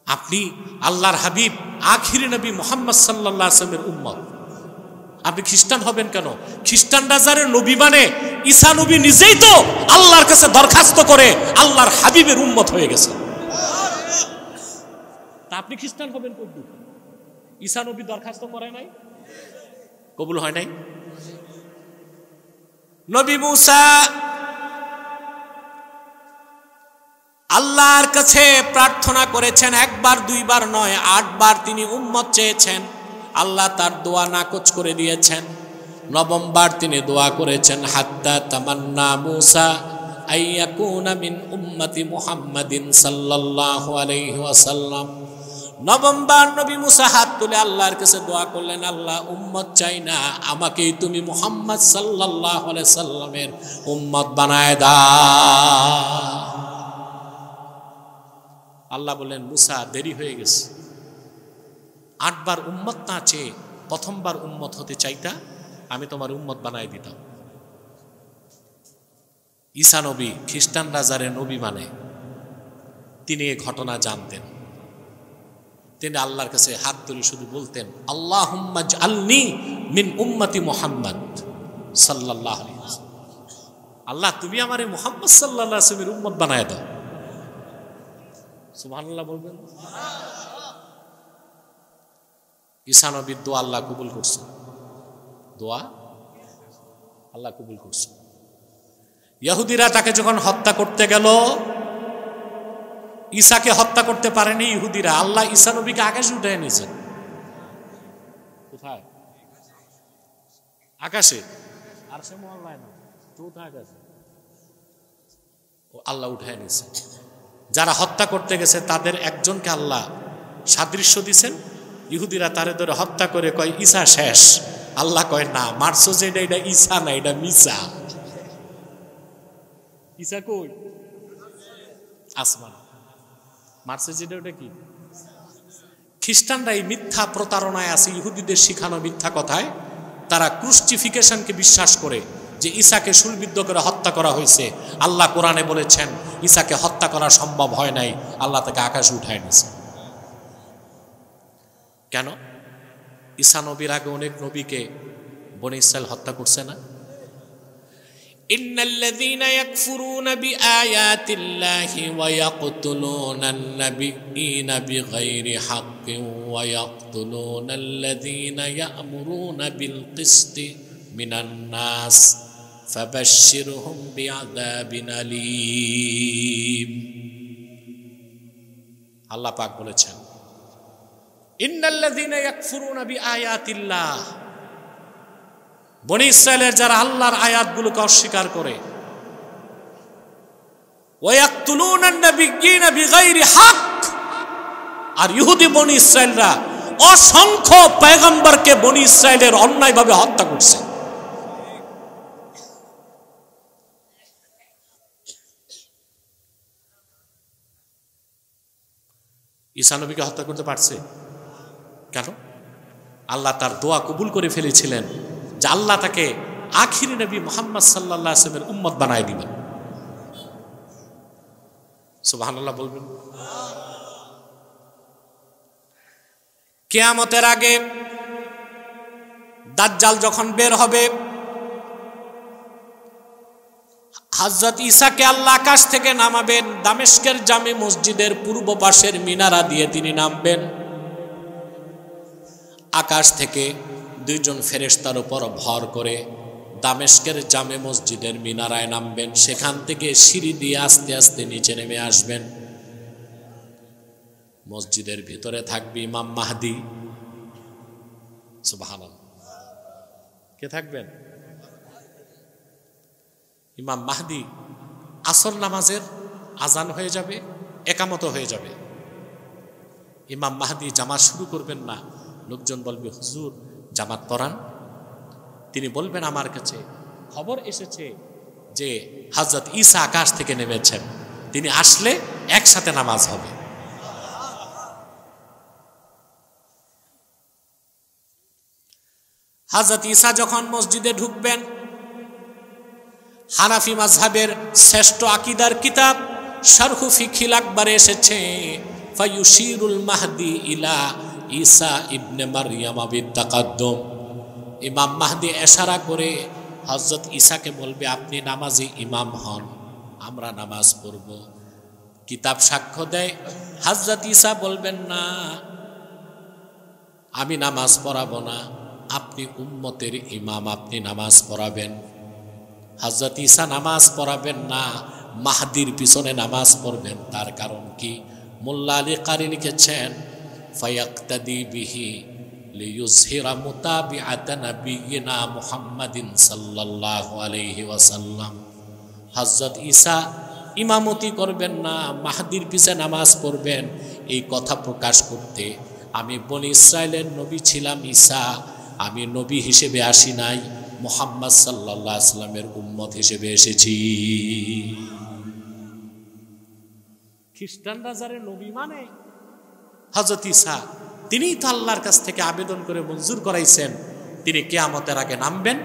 আপনি আল্লাহর হাবিব আখিরি নবী মুহাম্মদ সাল্লাল্লাহু আলাইহি ওয়াসাল্লামের উম্মত, আপনি খ্রিস্টান হবেন কেন? খ্রিস্টানরা যারা নবী মানে, ঈসা নবী নিজেই তো আল্লাহর কাছে দরখাস্ত করে আল্লাহর হাবিবের উম্মত হয়ে গেছে। তা আপনি খ্রিস্টান হবেন কোন? ঈসা নবী দরখাস্ত করে নাই? কবুল হয় নাই। নবী মুসা আল্লাহর কাছে প্রার্থনা করেছেন, একবার দুইবার নয়, 8 বার তিনি উম্মত চেয়েছেন। আল্লাহ তার দোয়া নাকচ করে দিয়েছেন। 9ম বার তিনি দোয়া করেছেন, হাত্তা তামান্না মুসা আইয়াকুনা মিন উম্মতি মুহাম্মাদিন সাল্লাল্লাহু আলাইহি ওয়াসাল্লাম। 9ম বার নবী মুসা হাত তুলে আল্লাহর কাছে দোয়া করলেন, আল্লাহ উম্মত চাই না, আমাকেই তুমি মুহাম্মদ সাল্লাল্লাহু আলাইহি সাল্লামের উম্মত বানায় দাও। আল্লাহ বললেন, মুসা দেরি হয়ে গেছে, 8 বার উম্মত না চেয়ে 1ম বার উম্মত হতে চাইতা, আমি তোমার উম্মত বানায় দিতাম। ঈসা নবী খ্রিস্টান রাজারে নবী মানে, তিনি এই ঘটনা জানতেন। তিনি আল্লাহর কাছে হাত তুলে শুধু বলতেন, আল্লাহুম্মা জাআলনি মিন উম্মতি মুহাম্মদ সাল্লাল্লাহু আলাইহি ওয়াসাল্লাম। আল্লাহ তুমি আমারে মুহাম্মদ সাল্লাল্লাহু আলাইহি ওয়াসাল্লামের উম্মত বানায় দাও। সুবহানাল্লাহ বলবেন। ঈসা নবীর দোয়া আল্লাহ কবুল করছে, দোয়া আল্লাহ কবুল করছে। ইহুদিরা তাকে যখন হত্যা করতে গেল, ঈসাকে হত্যা করতে পারেনি ইহুদিরা, আল্লাহ ঈসা নবীকে আকাশে উঠায় নিয়েছেন। কোথায়? আকাশে। আর সে মহল্লায় না, কোথায়? আকাশে। ও আল্লাহ উঠায় নিয়েছে। যারা হত্যা করতে গেছে তাদের একজনকে আল্লাহ সাদৃশ্য দিছেন। ইহুদিরা তারে ধরে হত্যা করে কয় ঈসা শেষ। আল্লাহ কয় না, মারছো যে এটা ঈসা না, এটা মিসা। ঈসা কই? আসমান। মারছে যেটা ওটা কি? খ্রিস্টানরা এই মিথ্যা প্রতারণায় আছে, ইহুদিদের শিখানো মিথ্যা কথায় তারা ক্রুসিফিকেশনকে বিশ্বাস করে যে ঈসাকে শূলবিদ্ধ করে হত্যা করা হয়েছে। আল্লাহ কোরআনে বলেছেন ঈসাকে হত্যা করা সম্ভব হয় নাই, আল্লাহ তাকে আকাশে উঠায় নিয়েছে। কেন? ঈসা নবীর আগে অনেক নবীকে বনী ইসরাইল হত্যা করছে না? ইন্নাল্লাযীনা ইয়াকফুরুনা বিআয়াতিল্লাহি ওয়া ইয়াকতুলুনান নাবিয়্যিনা বিগাইরি হাক্কিন ওয়া ইয়াকতুলুনাল্লাযীনা ইয়া'মুরুনা বিল কিসতি মিনান নাস ফাবাশশিরহুম বিআযাবিন আলীম। আল্লাহ পাক বলেছেন, ইন্নাল্লাযীনা ইয়াকফুরুনা বিআয়াতিল্লাহ, বনী ইসরাইলের যারা আল্লাহর আয়াতগুলোকে অস্বীকার করে, ওয়া ইয়াকতুলুনান নাবিয়্যিনা বিগাইরি হক, আর ইহুদি বনী ইসরাইলরা অসংখ্য পয়গম্বরকে বনী ইসরাইলের অন্যায়ভাবে হত্যা করছে। ঈসা নবীকে হত্যা করতে পারছে? কেন? আল্লাহ তার দোয়া কবুল করে ফেলেছিলেন যে আল্লাহ তাকে আখিরি নবী মুহাম্মদ সাল্লাল্লাহু আলাইহি ওয়াসাল্লামের উম্মত বানায় দিবেন। সুবহানাল্লাহ বলবেন। কিয়ামতের আগে দাজ্জাল যখন বের হবে, হযরত ঈসাকে আল্লাহ আকাশ থেকে নামাবেন, দামেস্কের জামে মসজিদের পূর্ব পাশের মিনারা দিয়ে তিনি নামবেন। আকাশ থেকে 2 জন ফেরেশতার উপর ভর করে দামেস্কের জামে মসজিদের মিনারায় নামবেন। সেখান থেকে সিঁড়ি দিয়ে আস্তে আস্তে নিচে নেমে আসবেন। মসজিদের ভিতরে থাকবে ইমাম মাহদি। সুবহানাল্লাহ। কে থাকবেন? ইমাম মাহদি। আসর নামাজের আজান হয়ে যাবে, একামত হয়ে যাবে। ইমাম মাহদি জামাত শুরু করবেন না। লোকজন বলবে, হুজুর জামাত পড়ান। তিনি বলবেন, আমার কাছে খবর এসেছে যে হযরত ঈসা আকাশ থেকে নেমেছেন, তিনি আসলে একসাথে নামাজ হবে। হযরত ঈসা যখন মসজিদে ঢুকবেন, হানাফি মাযহাবের শ্রেষ্ঠ আকীদার কিতাব শারহু ফিকহিল আকবরে এসেছে, ফায়ুশিরুল মাহদি ইলা ঈসা ইবনে মারইয়াম বিত্তাকাদ্দুম। ইমাম মাহদি ইশারা করে হযরত ঈসাকে বলবে, আপনি নামাজি ইমাম হন, আমরা নামাজ পড়ব। কিতাব সাক্ষ্য দেয় হযরত ঈসা বলবেন, না আমি নামাজ পড়াবো না, আপনি উম্মতের ইমাম, আপনি নামাজ পড়াবেন। হযরত ঈসা নামাজ পড়াবেন না, মাহদির পিছনে নামাজ পড়বেন। তার কারণ কি? মোল্লা আলী কারি লিখেছেন, ফায়াক্তাদি বিহি লিইয়ুযহিরা মুতাবিআতা নাবিয়িনা মুহাম্মাদিন সাল্লাল্লাহু আলাইহি ওয়াসাল্লাম। হযরত ঈসা ইমামতি করবেন না, মাহদির পিছনে নামাজ পড়বেন। এই কথা প্রকাশ করতে, আমি বনি ইসরায়েলের নবী ছিলাম ঈসা, আমি নবী হিসেবে আসি নাই, মুহাম্মদ সাল্লাল্লাহু আলাইহি ওয়াসাল্লামের উম্মত হিসেবে এসেছি। খ্রিস্টানরা যারা নবী মানে হযরত ঈসা, তিনিই তো আল্লাহর কাছ থেকে আবেদন করে মঞ্জুর করাইছেন তিনি কিয়ামতের আগে নামবেন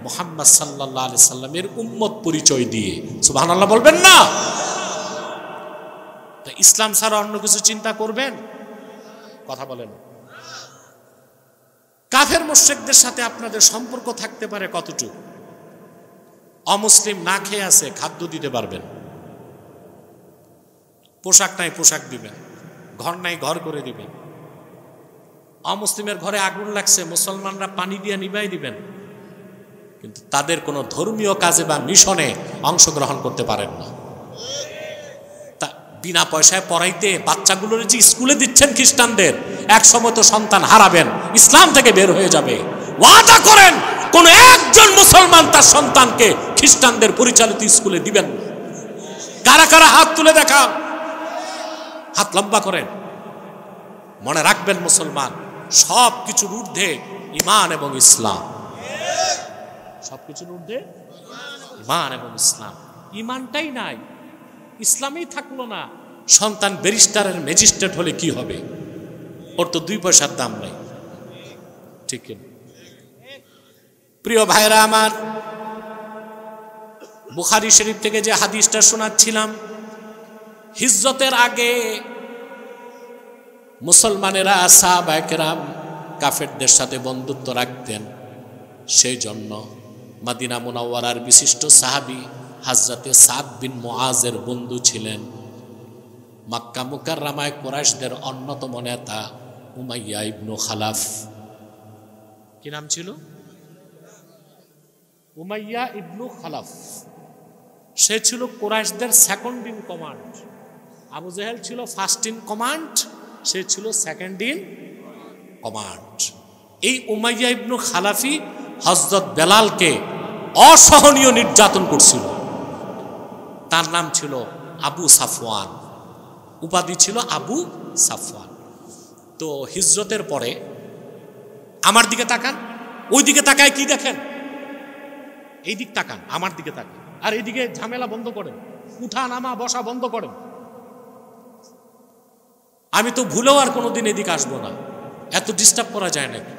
মুহাম্মদ সাল্লাল্লাহু আলাইহি সাল্লামের উম্মত পরিচয় দিয়ে। সুবহানাল্লাহ বলবেন না? তো ইসলাম ছাড়া অন্য কিছু চিন্তা করবেন? কথা বলেন। কাফের মুশরিকদের সাথে আপনাদের সম্পর্ক থাকতে পারে কতটুকু? অমুসলিম না খেয়ে আছে, খাদ্য দিতে পারবেন। পোশাক নাই, পোশাক দিবেন। ঘর নাই, ঘর করে দিবেন। অমুসলিমের ঘরে আগুন লাগছে, মুসলমানরা পানি দিয়ে নিভাই দিবেন। কিন্তু তাদের কোনো ধর্মীয় কাজে বা মিশনে অংশগ্রহণ করতে পারেন না। তা বিনা পয়সায় পড়াইতে বাচ্চাগুলোর যে স্কুলে দিচ্ছেন খ্রিস্টানদের, এক সময় তো সন্তান হারাবেন, ইসলাম থেকে বের হয়ে যাবে। ওয়াদা করেন কোন একজন মুসলমান তার সন্তানকে খ্রিস্টানদের পরিচালিত স্কুলে দিবেন না। কারা কারা হাত তুলে দেখান, হাত লম্বা করেন। মনে রাখবেন মুসলমান, সব কিছুর ঊর্ধ্বে ঈমান এবং ইসলাম। সবকিছুর ঊর্ধ্বে ঈমান এবং ইসলাম। ঈমানটাই নাই, ইসলামেই থাকলো না, সন্তান ব্যারিস্টারের ম্যাজিস্ট্রেট হলে কি হবে? ওর তো 2 পয়সার দাম নাই। ঠিক না? প্রিয় ভাইরা আমার, বুখারী শরীফ থেকে যে হাদিসটা শোনাচ্ছিলাম, হিজরতের আগে মুসলমানেরা সাহাবায়ে কেরাম কাফেরদের সাথে বন্ধুত্ব রাখতেন। সেই জন্য মদিনা মুনাওয়ারার বিশিষ্ট সাহাবী হযরতে সাদ বিন মুআজের বন্ধু ছিলেন। মক্কা মুকাররমায় কুরাইশদের অন্যতম নেতা উমাইয়া ইবনু খালাফ। কি নাম ছিল? উমাইয়া ইবনু খালাফ। সে ছিল কুরাইশদের second in command. Abu Jahl ছিল ফার্স্ট ইন কমান্ড, সে ছিল সেকেন্ড ইন কমান্ড। এই উমাইয়া ইবনু খালাফি হযরত বেলালকে অসহনীয় নির্যাতন করছিল। তার নাম ছিল আবু সাফওয়ান, উপাধি ছিল আবু সাফওয়ান। তো হিজরতের পরে আমার দিকে তাকান, ওই দিকে তাকায় কি দেখেন? এই দিক তাকান, আমার দিকে তাকান, আর এইদিকে ঝামেলা বন্ধ করেন, উঠা নামা বসা বন্ধ করেন। আমি তো ভুলেও আর কোনোদিন এদিকে আসবো না, এত ডিস্টার্ব করা যায় নাকি?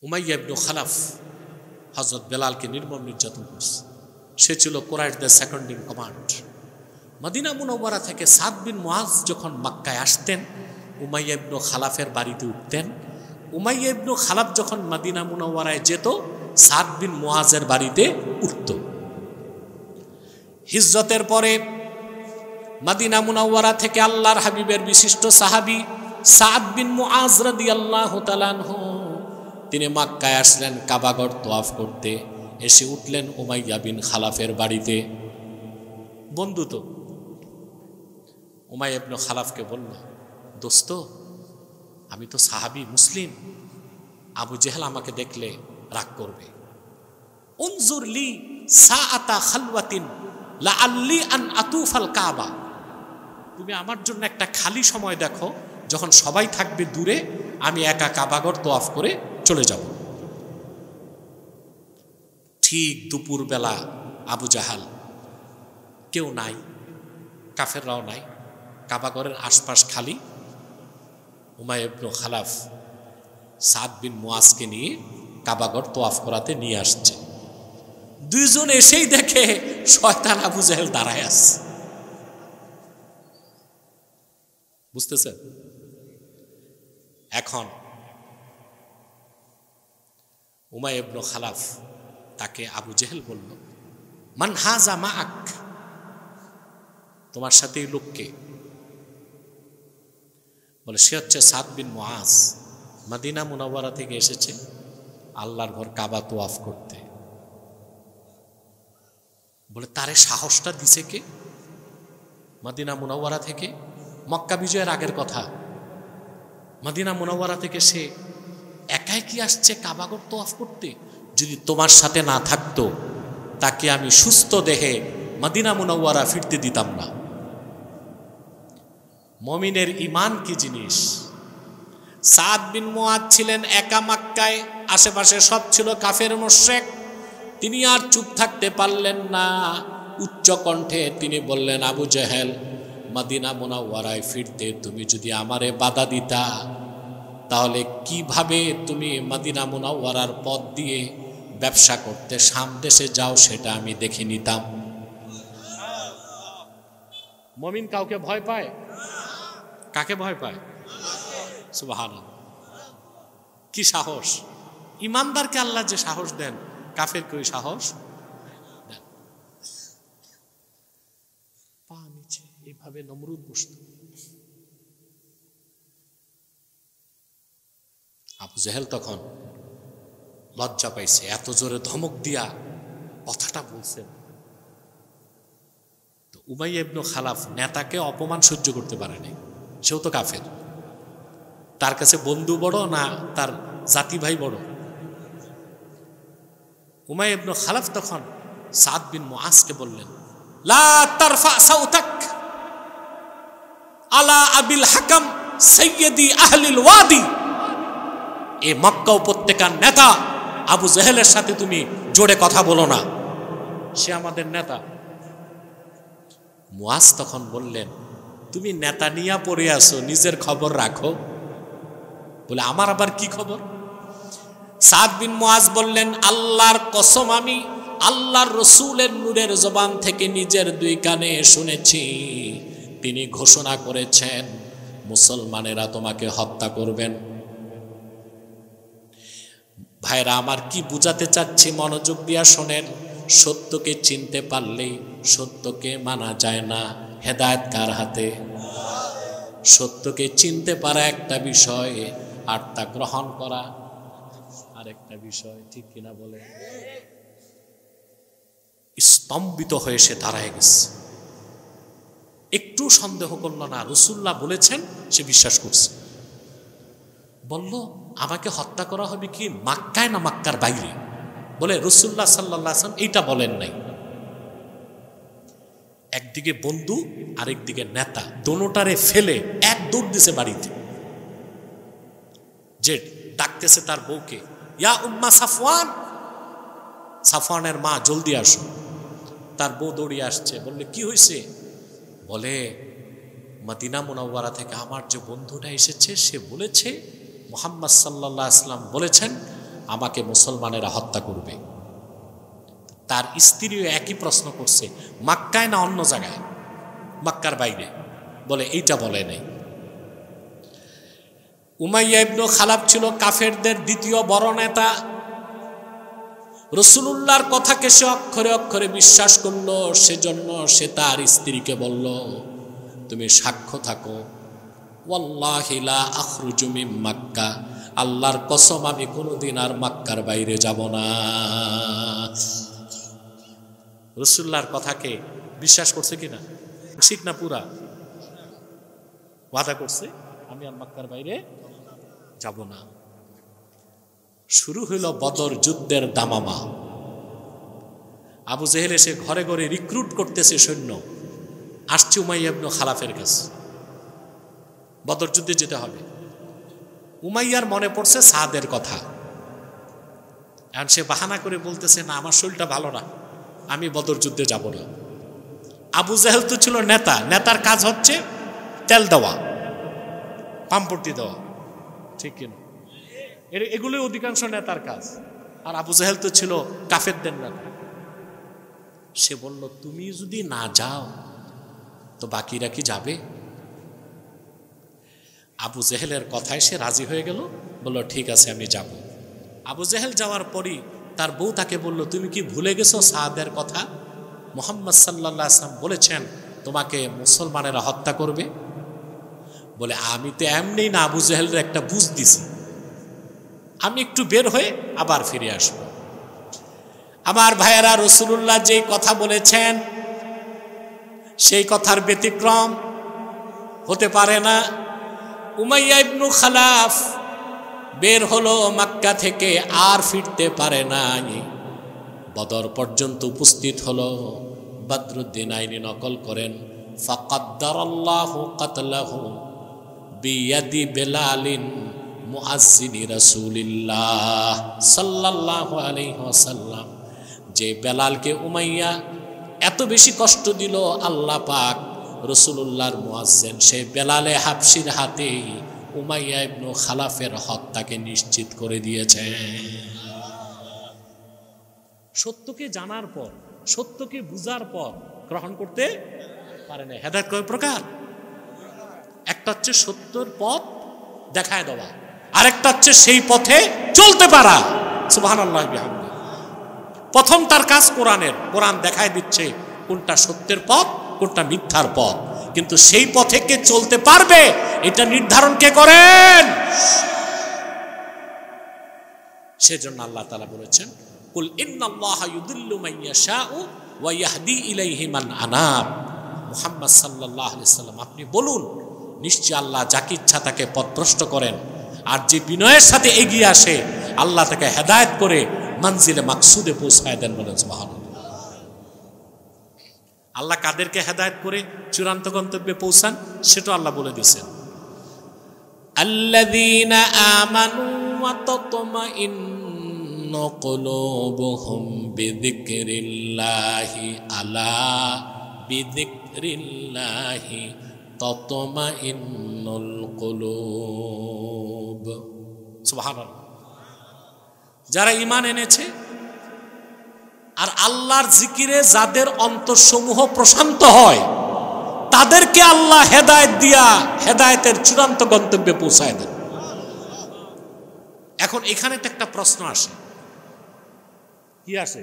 উমাইয়া ইবনু খালাফ হযরত বেলালকে নির্মম নির্যাতন করছে। সে ছিল কুরাইশদের second in command. Madina Munawwara থেকে সাদ বিন মুআজ যখন মক্কায় আসতেন, উমাইয়া ইবনু খালাফের বাড়িতে উঠতেন। উমাইয়া ইবনু খালাফ যখন মদিনা মুনাওয়ারায় যেত, সাদ বিন মুআজের বাড়িতে উঠত। হিজরতের পরে মদিনা মুনাওয়ারা থেকে আল্লাহর হাবিবের বিশিষ্ট সাহাবী সাদ বিন মুআজ রাদিয়াল্লাহু তাআলা আনহু তিনি মক্কায় আসলেন কাবাগর তওয়াফ করতে। এসে উঠলেন উমাইয়া বিন খালাফের বাড়িতে। বন্ধু তো উমাইয়া ইবনু খালাফকে বলল, দোস্ত আমি তো সাহাবী মুসলিম, আবু জেহেল আমাকে দেখলে রাগ করবে। উনজুর লি সাআতা খালওয়াতিন লাআল্লি আন আতুফাল কাবা। তুমি আমার জন্য একটা খালি সময় দেখো, যখন সবাই থাকবে দূরে, আমি একা কাবাগর তওয়াফ করে চলে যাব। ঠিক দুপুর বেলা আবু জাহাল, কেউ নাই, কাফেররাও নাই, কাবাগরের আশপাশ খালি। উমাইয়া ইবনু খালাফ সাদ বিন মুআজকে নিয়ে কাবাগর তওয়াফ করাতে নিয়ে আসছে। দুইজন এসেই দেখে শয়তান আবু জাহেল দাঁড়ায় আছে। বুঝতেছেন? এখন উমাইয়া ইবনু খালাফ তাকে আবু জেহেল বলল, মান হাজা মাআক, তোমার সাথে এই লোককে? বলে সে হচ্ছে সাদ বিন মুআজ, মদিনা মুনাওয়ারা থেকে এসেছে আল্লাহর ঘর কাবা তোয়াফ করতে। বলে তারে সাহসটা দিছে কে? মদিনা মুনাওয়ারা থেকে, মক্কা বিজয়ের আগের কথা, মদিনা মুনাওয়ারা থেকে সে একাই কি আসছে কাবাগর তোয়াফ করতে? যদি তোমার সাথে না থাকতো তাকে আমি সুস্থ দেহে মদিনা মুনাওয়ারা ফিরতে দিতাম না। মুমিনের ঈমান কি জিনিস! সাদ বিন মুআজ ছিলেন একা মক্কায়, আশেপাশে সব ছিল কাফের মুশরিক। তিনি আর চুপ থাকতে পারলেন না, উচ্চ কণ্ঠে তিনি বললেন, আবু জেহেল, মদিনা মুনাওয়ারায় ফিরতে তুমি যদি আমারে বাধা দিতা তাহলে কিভাবে তুমি মদিনা মুনাওয়ারার পথ দিয়ে ব্যবসা করতে শাম দেশে যাও সেটা আমি দেখে নিতাম। মুমিন কাউকে ভয় পায়? কাকে ভয় পায়? সুবহানাল্লাহ। কি সাহস! ইমানদারকে আল্লাহ যে সাহস দেন, কাফেরকে ওই সাহস দেন। পা নিচে এইভাবে নমরুদ বসত। আবু জেহেল তখন লজ্জা পাইছে, এত জোরে ধমক দিয়া কথাটা বলছেন। তো উমাইয়া ইবনে খালাফ নেতাকে অপমান সহ্য করতে পারেনি, সেও তো কাফের। তার কাছে বন্ধু বড় না তার জাতি ভাই বড়? উমাইয়া ইবনে খালাফ তখন সাদ বিন মুআজকে বললেন, লা তারফা সাউতাক আলা আবিল হাকাম সাইয়্যিদি আহলিল ওয়াদি। এই মক্কা উপত্যকার নেতা আবু জেহেলের সাথে তুমি জোরে কথা বলো না, সে আমাদের নেতা। মুআজ তখন বললেন, তুমি নেতা নিয়া পড়ে আসো, নিজের খবর রাখো। বলে আমার আবার কি খবর? সাদ বিন মুআজ বললেন, আল্লাহর কসম, আমি আল্লাহর রসূলের নূরের জবান থেকে নিজের দুই কানে শুনেছি, তিনি ঘোষণা করেছেন মুসলমানেরা তোমাকে হত্যা করবেন। ভাইরা আমার, কি বুঝাতে চাচ্ছি মনোযোগ দিয়া শোনেন। সত্যকে চিনতে পারলেই সত্যকে মানা যায় না। হেদায়েত কার হাতে? সত্যকে চিনতে পারা একটা বিষয়, আর তা গ্রহণ করা আরেকটা বিষয়। ঠিক কিনা বলে? স্তম্ভিত হয়ে সে দাঁড়ায় গেছে, একটু সন্দেহ করল না। রাসূলুল্লাহ বলেছেন, সে বিশ্বাস করছে। বলল, আমাকে হত্যা করা হবে কি মক্কায় না মক্কার বাইরে? বলে রাসূলুল্লাহ সাল্লাল্লাহু আলাইহি ওয়াসাল্লাম এইটা বলেন নাই। একদিকে বন্ধু, আরেকদিকে নেতা, দোনোটারে ফেলে এক দৌড় দিছে বাড়িতে। যে ডাকতেছে তার বউকে, ইয়া উম্মা সাফওয়ান, সাফওয়ানের মা জলদি আসো। তার বউ দৌড়িয়ে আসছে। বললে কি হয়েছে? বলে মদিনা মুনাওয়ারা থেকে আমার যে বন্ধুটা এসেছে, সে বলেছে মুহাম্মদ সাল্লাল্লাহু আলাইহি ওয়াসাল্লাম বলেছেন আমাকে মুসলমানেরা হত্যা করবে। তার স্ত্রীও একই প্রশ্ন করছে, মক্কায় না অন্য জায়গায়? মক্কার বাইরে। বলে এইটা বলে নাই। উমাইয়া ইবনে খালাফ ছিল কাফেরদের দ্বিতীয় বড় নেতা। রাসূলুল্লাহর কথাকে সে অক্ষরে অক্ষরে বিশ্বাস করলো। সেজন্য সে তার স্ত্রীকে বলল, তুমি সাক্ষ্য থাকো, ওয়াল্লাহি লা আখরুজু মিন মক্কা, আল্লাহর কসম আমি কোনোদিন আর মক্কার বাইরে যাব না। রাসূলুল্লাহর কথাকে বিশ্বাস করছে কিনা? ঠিক না? পুরা ওয়াদা করছে, আমি আর মক্কার বাইরে যাব না। শুরু হইল বদর যুদ্ধের দামামা। আবু জেহেল এসে ঘরে ঘরে রিক্রুট করতেছে সৈন্য, আসছে উমাইয়া ইবনে খালাফের কাছে, বদর যুদ্ধে যেতে হবে। উমাইয়ার মনে পড়ছে সাদের কথা। এখন সে বাহানা করে বলতেছে, না আমার শরীরটা ভালো না, আমি বদর যুদ্ধে যাব না। আবু জেহেল তো ছিল নেতা, নেতার কাজ হচ্ছে তেল দেওয়া, পাম্পটি দেওয়া, ঠিক কিনা? এগুলোই অধিকাংশ নেতার কাজ। আর আবু জেহেল তো ছিল কাফেরদের নেতা। সে বলল, তুমি যদি না যাও তো বাকিরা কি যাবে? আবু জেহেলের কথায় সে রাজি হয়ে গেল, বলল ঠিক আছে আমি যাব। আবু জেহেল যাওয়ার পরই তার বউ তাকে বলল, তুমি কি ভুলে গেছো সাদের কথা? মুহাম্মদ সাল্লাল্লাহু আলাইহি ওয়াসাল্লাম বলেছেন তোমাকে মুসলমানেরা হত্যা করবে। বলে আমি তো এমনি না আবু জাহেলের একটা বুঝ দিছি, আমি একটু বের হয়ে আবার ফিরে আসব। আমার ভাইয়েরা, রাসূলুল্লাহ যেই কথা বলেছেন সেই কথার ব্যতিক্রম হতে পারে না। উমাইয়া ইবনু খালাফ বের হলো মক্কা থেকে, আর ফিরতে পারে নাই। বদর পর্যন্ত উপস্থিত হলো। বদরুদ্দিন আইনি নকল করেন, ফাকাদ্দারাল্লাহু কাতলাহু বিয়াদি বেলালিন মুআজ্জিনি রাসূলিল্লাহ সাল্লাল্লাহু আলাইহি ওয়াসাল্লাম। যে বেলালকে উমাইয়া এত বেশি কষ্ট দিল, আল্লাহ পাক রাসূলুল্লাহর মুয়াজ্জিন সেই বেলালে হাবশির হাতে উমাইয়া ইবনু খালাফের হত্যাকে নিশ্চিত করে দিয়েছে। সত্যকে জানার পর, সত্যকে বুঝার পর গ্রহণ করতে পারে না। হেদায়েত কয় প্রকার? একটা হচ্ছে সত্যর পথ দেখায় দেওয়া, আরেকটা হচ্ছে সেই পথে চলতে পারা। সুবহানাল্লাহ বিহামদিহি। প্রথম তার কাজ কোরআনের, কোরআন দেখায় দিচ্ছে কোনটা সত্যের পথ, কোনটা মিথ্যার পথ, কিন্তু সেই পথে কে চলতে পারবে এটা নির্ধারণ কে করেন? সেজন্য আল্লাহ তাআলা বলেছেন, কুল ইন্নাল্লাহা ইউদিল্লু মান ইয়াশাউ ওয়া ইয়াহদি ইলাইহি মান আনাব। মুহাম্মদ সাল্লাল্লাহু আলাইহি সাল্লাম আপনি বলুন, নিশ্চয় আল্লাহ যাকে ইচ্ছা তাকে পথভ্রষ্ট করেন, আর যে বিনয়ের সাথে এগিয়ে আসে আল্লাহ তাকে হেদায়েত করে মঞ্জিলে মাকসুদে পৌঁছায় দেন। বলেন সুবহানাল্লাহ। আল্লাহ কাদেরকে হেদায়েত করে চূড়ান্ত গন্তব্যে পৌঁছান সেটা আল্লাহ বলে দিয়েছেন, আল্লাযীনা আমানু ওয়া তাতমাইন্নু কুলুবুহুম বিযিকরিল্লাহি আলা বিযিকরিল্লাহি তাতমাইন্নুল কুলুব। সুবহানাল্লাহ। যারা ঈমান এনেছে আর আল্লাহর জিকিরে যাদের অন্তরসমূহ প্রশান্ত হয় তাদেরকে আল্লাহ হেদায়েত দিয়া হেদায়েতের চূড়ান্ত গন্তব্যে পৌঁছায় দেন। এখন এখানে তো একটা প্রশ্ন আসে, কি আসে?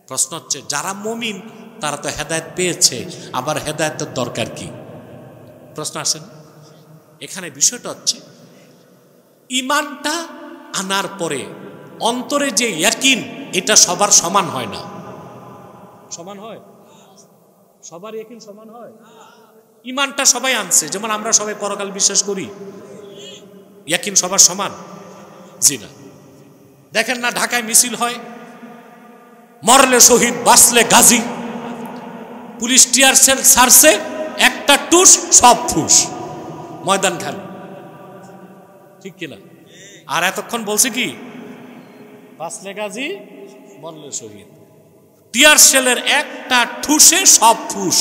প্রশ্ন হচ্ছে যারা মুমিন তারা তো হেদায়েত পেয়েছে, আবার হেদায়েতের দরকার কি? প্রশ্ন আসে না? এখানে বিষয়টা হচ্ছে ঈমানটা আনার পরে অন্তরে যে ইয়াকিন, এটা সবার সমান হয় না। সমান হয়? সবার ইয়াকিন সমান হয়? ঈমানটা সবাই আনছে, যেমন আমরা সবাই পরকাল বিশ্বাস করি, ইয়াকিন সবার সমান? জি না। দেখেন না ঢাকায় মিছিল হয়, মরলে শহীদ বাঁচলে গাজী, পুলিশ টিয়ার সেল ছাড়ছে, একটা টুস সব ফুস, ময়দান খালি, ঠিক কিনা? আর এতক্ষণ বলছে কি বাঁচলে গাজী মরলে শহীদ, টিয়ার সেলের একটা ঠুসে সব ফুস।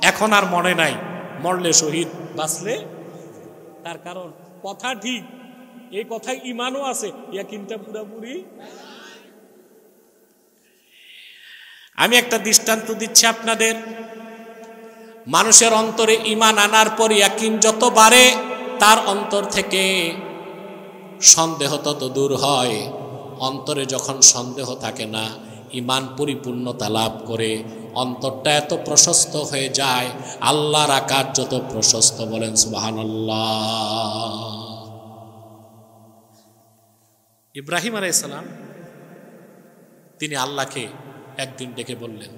এখন আর মনে নাই মরলে শহীদ বাঁচলে, তার কারণ কথা ঠিক, এই কথায় ঈমানও আছে, ইয়াকিনটা পুরোপুরি। আমি একটা দৃষ্টান্ত দিচ্ছি আপনাদের। মানুষের অন্তরে ঈমান আনার পর ইয়াকিন যত বাড়ে তার অন্তর থেকে সন্দেহ তত দূর হয়। অন্তরে যখন সন্দেহ থাকে না, ঈমান পরিপূর্ণতা লাভ করে, অন্তরটা এত প্রশস্ত হয়ে যায়, আল্লাহর আকার যত প্রশস্ত। বলেন সুবহানাল্লাহ। ইব্রাহিম আলাইহিস সালাম তিনি আল্লাহকে একদিন ডেকে বললেন,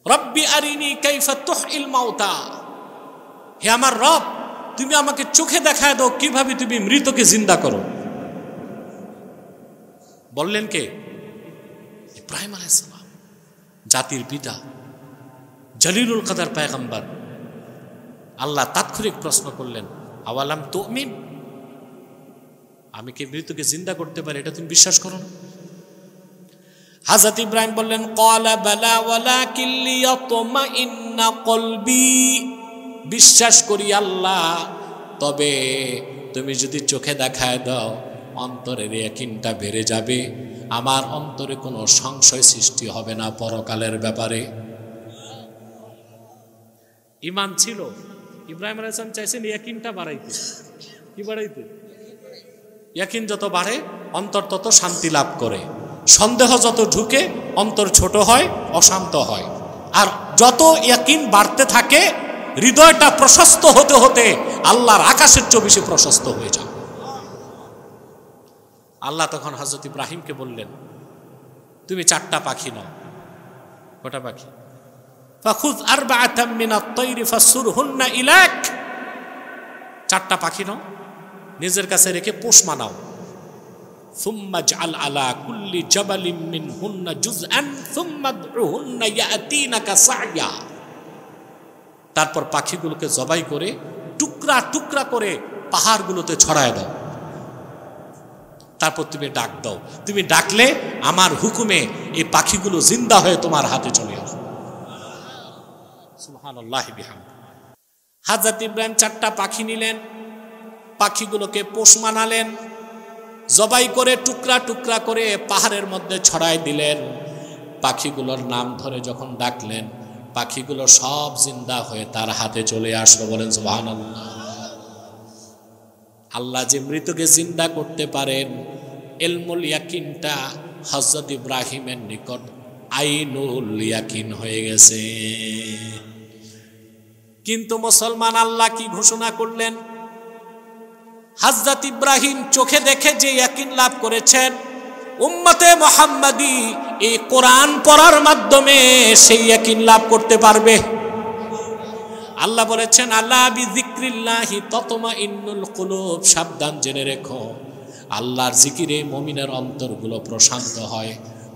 রব্বি আরিনি কাইফা তুহইল মাউতা, হে আমার রব তুমি আমাকে চোখে দেখায় দাও কিভাবে তুমি মৃতকে জিন্দা করো। বললেন কে? ইব্রাহিম আলাইহিস সালাম, জাতির পিতা, জলিলুল কদর পয়গম্বর। আল্লাহ তাৎক্ষণিক প্রশ্ন করলেন, আওয়ালাম তুমিন, আমি কি মৃতকে জিন্দা করতে পারি, এটা তুমি বিশ্বাস করো না? হযরত ইব্রাহিম বললেন, ক্বালা বালা ওয়ালাকিন লিয়াতমাইন্না কলবি, বিশ্বাস করি আল্লাহ, তবে তুমি যদি চোখে দেখায় দাও অন্তরের ইয়াকিনটা বেড়ে যাবে, আমার অন্তরে কোনো সংশয় সৃষ্টি হবে না পরকালের ব্যাপারে। ঈমান ছিল, ইব্রাহিম আলাইহিস সালাম চাইছেন ইয়াকিনটা বাড়াইতে। কি বাড়াইতে? ইয়াকিন যত বাড়ে অন্তর তত শান্তি লাভ করে, সন্দেহ যত ঢুকে অন্তর ছোট হয়, অশান্ত হয়। আর যত ইয়াকিন বাড়তে থাকে হৃদয়টা প্রশস্ত হতে হতে আল্লাহর আকাশের চেয়ে বেশি প্রশস্ত হয়ে যাও। আল্লাহ তখন হযরত ইব্রাহিমকে বললেন, তুমি 4টা পাখি নাও। কটা পাখি? ফাখুয আরবাআতাম মিনাত তায়রি ফাসুরহুন্না ইলাক। 4টা পাখি নাও, নিজের কাছে রেখে পোষ মানাও। সুম্মা জাআল আলা কুল্লি জাবালিন মিনহুন্না জুজআন সুম্মা দুহুন্না ইয়াতিনাকা সা'য়া। তারপর পাখিগুলোকে জবাই করে টুকরা টুকরা করে পাহাড়গুলোতে ছড়ায় দাও। তারপর তুমি ডাক দাও। তুমি ডাকলে আমার হুকুমে এই পাখিগুলো জিন্দা হয়ে তোমার হাতে চলে আসবে। সুবহানাল্লাহি বিহামদি। হযরত ইব্রাহিম 4টা পাখি নিলেন, পাখিগুলোকে পোষ মানালেন, জবাই করে টুকরা টুকরা করে পাহাড়ের মধ্যে ছড়াই দিলেন। পাখিগুলোর নাম ধরে যখন ডাকলেন, পাখিগুলো সব জিন্দা হয়ে তার হাতে চলে আসলো। বলেন সুবহানাল্লাহ। আল্লাহ যে মৃতকে জিন্দা করতে পারেন, ইলমুল ইয়াকিনটা হযরত ইব্রাহিমের নিকট আইনুল ইয়াকিন হয়ে গেছে। কিন্তু মুসলমান, আল্লাহ কি ঘোষণা করলেন? হযরত ইব্রাহিম চোখে দেখে যে ইয়াকিন লাভ করেছেন, উম্মতে মুহাম্মাদি এই কোরআন পড়ার মাধ্যমে সেই ইয়াকিন লাভ করতে পারবে। আল্লাহ বলেছেন, আলা বিযিক্রিল্লাহি তাতমাইন্নুল কুলুব। সাবধান, জেনে রেখো, আল্লাহর জিকিরে মুমিনের অন্তরগুলো প্রশান্ত হয়।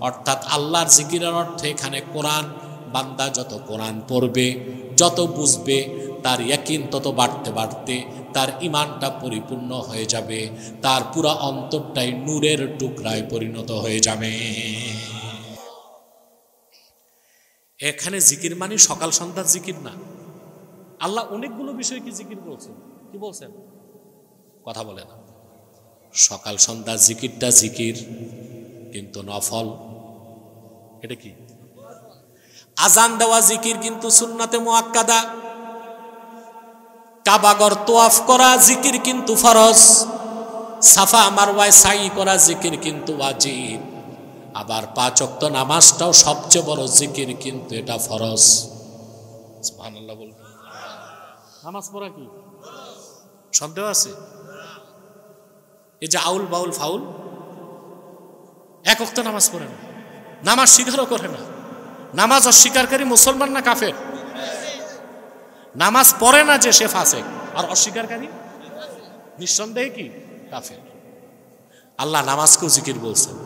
অর্থাৎ আল্লাহর জিকিরের অর্থ এখানে কোরআন। বান্দা যত কোরআন পড়বে, যত বুঝবে, তার ইয়াকিন তত বাড়তে বাড়তে তার ঈমানটা পরিপূর্ণ হয়ে যাবে, তার পুরা অন্তরটাই নূরের টুকরায় পরিণত হয়ে যাবে। এখানে জিকির মানে সকাল সন্ধ্যার জিকির না। আল্লাহ অনেকগুলো বিষয় কি জিকির বলছেন। কি বলছেন? কথা বলে না। সকাল সন্ধ্যা জিকিরটা জিকির, কিন্তু নফল। এটা কি? আজান দেওয়া জিকির, কিন্তু সুন্নাতে মুআক্কাদা। কাবাগর তোয়াফ করা জিকির কিন্তু ফরজ। সাফা মারওয়ায় সাই করা জিকির কিন্তু ওয়াজিব। আবার 5 ওয়াক্ত নামাজটাও সবচেয়ে বড় জিকির, কিন্তু এটা ফরজ। সুবহানাল্লাহ বলুন। নামাজ পড়া কি সন্দেহ আছে? এই যে আউল বাউল ফাউল 1 ওয়াক্ত নামাজ পড়ে না, নামাজ স্বীকারও করে না। নামাজ অস্বীকারী মুসলমান না কাফের? নামাজ পড়ে না যে সে ফাসিক, আর অস্বীকারী নিঃসন্দেহে কি কাফের। আল্লাহ নামাজকেও জিকির বলছেন।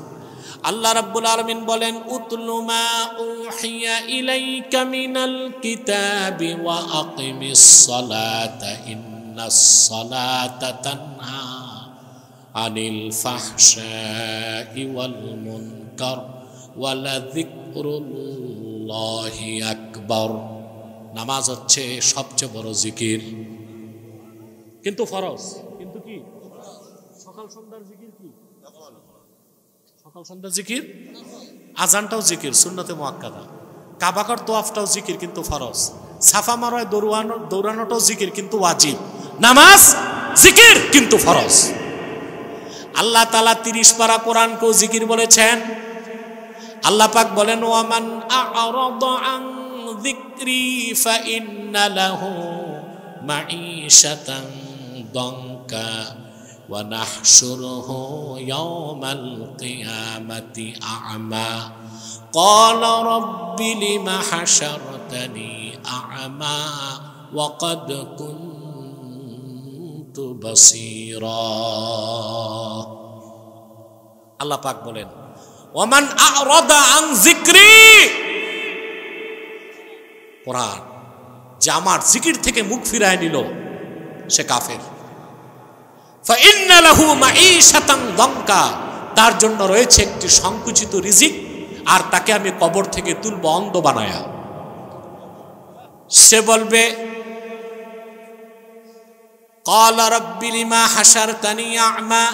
আল্লাহ রাব্বুল আলামিন বলেন, উতলু মা উহিয়া ইলাইকা মিনাল কিতাবি ওয়া আকিমিস সালাতা ইন্নাস সালাতা তানহা আনিল ফাহশাই ওয়াল মুনকার ওয়ালা যিকরুল্লাহি আকবার। নামাজ হচ্ছে সবচেয়ে বড় জিকির, কিন্তু ফরজ। কিন্তু কি? সকাল সন্ধ্যার জিকির কি? সকাল সন্ধ্যার জিকির। আজানটাও জিকির, সুন্নতে মুআক্কাদা। কাবাগর তোয়াফটাও জিকির, কিন্তু ফরজ। সাফা মারওয়ায় দৌড়ানোটাও জিকির, কিন্তু ওয়াজিব। নামাজ জিকির, কিন্তু ফরজ। আল্লাহ তাআলা 30 পারা কোরআনকেও জিকির বলেছেন। আল্লাহ পাক বলেন, ওয়ামান আ'রাদা আন যিকরি ফাইন্না লাহু মাঈশাতান দানকা ওয়া নাহশুরুহু ইয়াওমাল কিয়ামাতি আ'মা ক্বালা রাব্বি লিমা হাশারতানি আ'মা ওয়া ক্বাদ কুনতু বাসীরা। আল্লাহ পাক বলেন, ওয়ামান আ'রাদা আন যিকরি, কোরআন যে আমার জিকির থেকে মুখ ফিরায় নিল সে কাফের। ফাইন্না লাহু মাঈশাতান দানকা, তার জন্য রয়েছে একটি সংকুচিত রিজিক, আর তাকে আমি কবর থেকে তুলব অন্ধ বানায়া। সে বলবে, ক্বালা রাব্বি লিমা হাশারতানি আ'মা,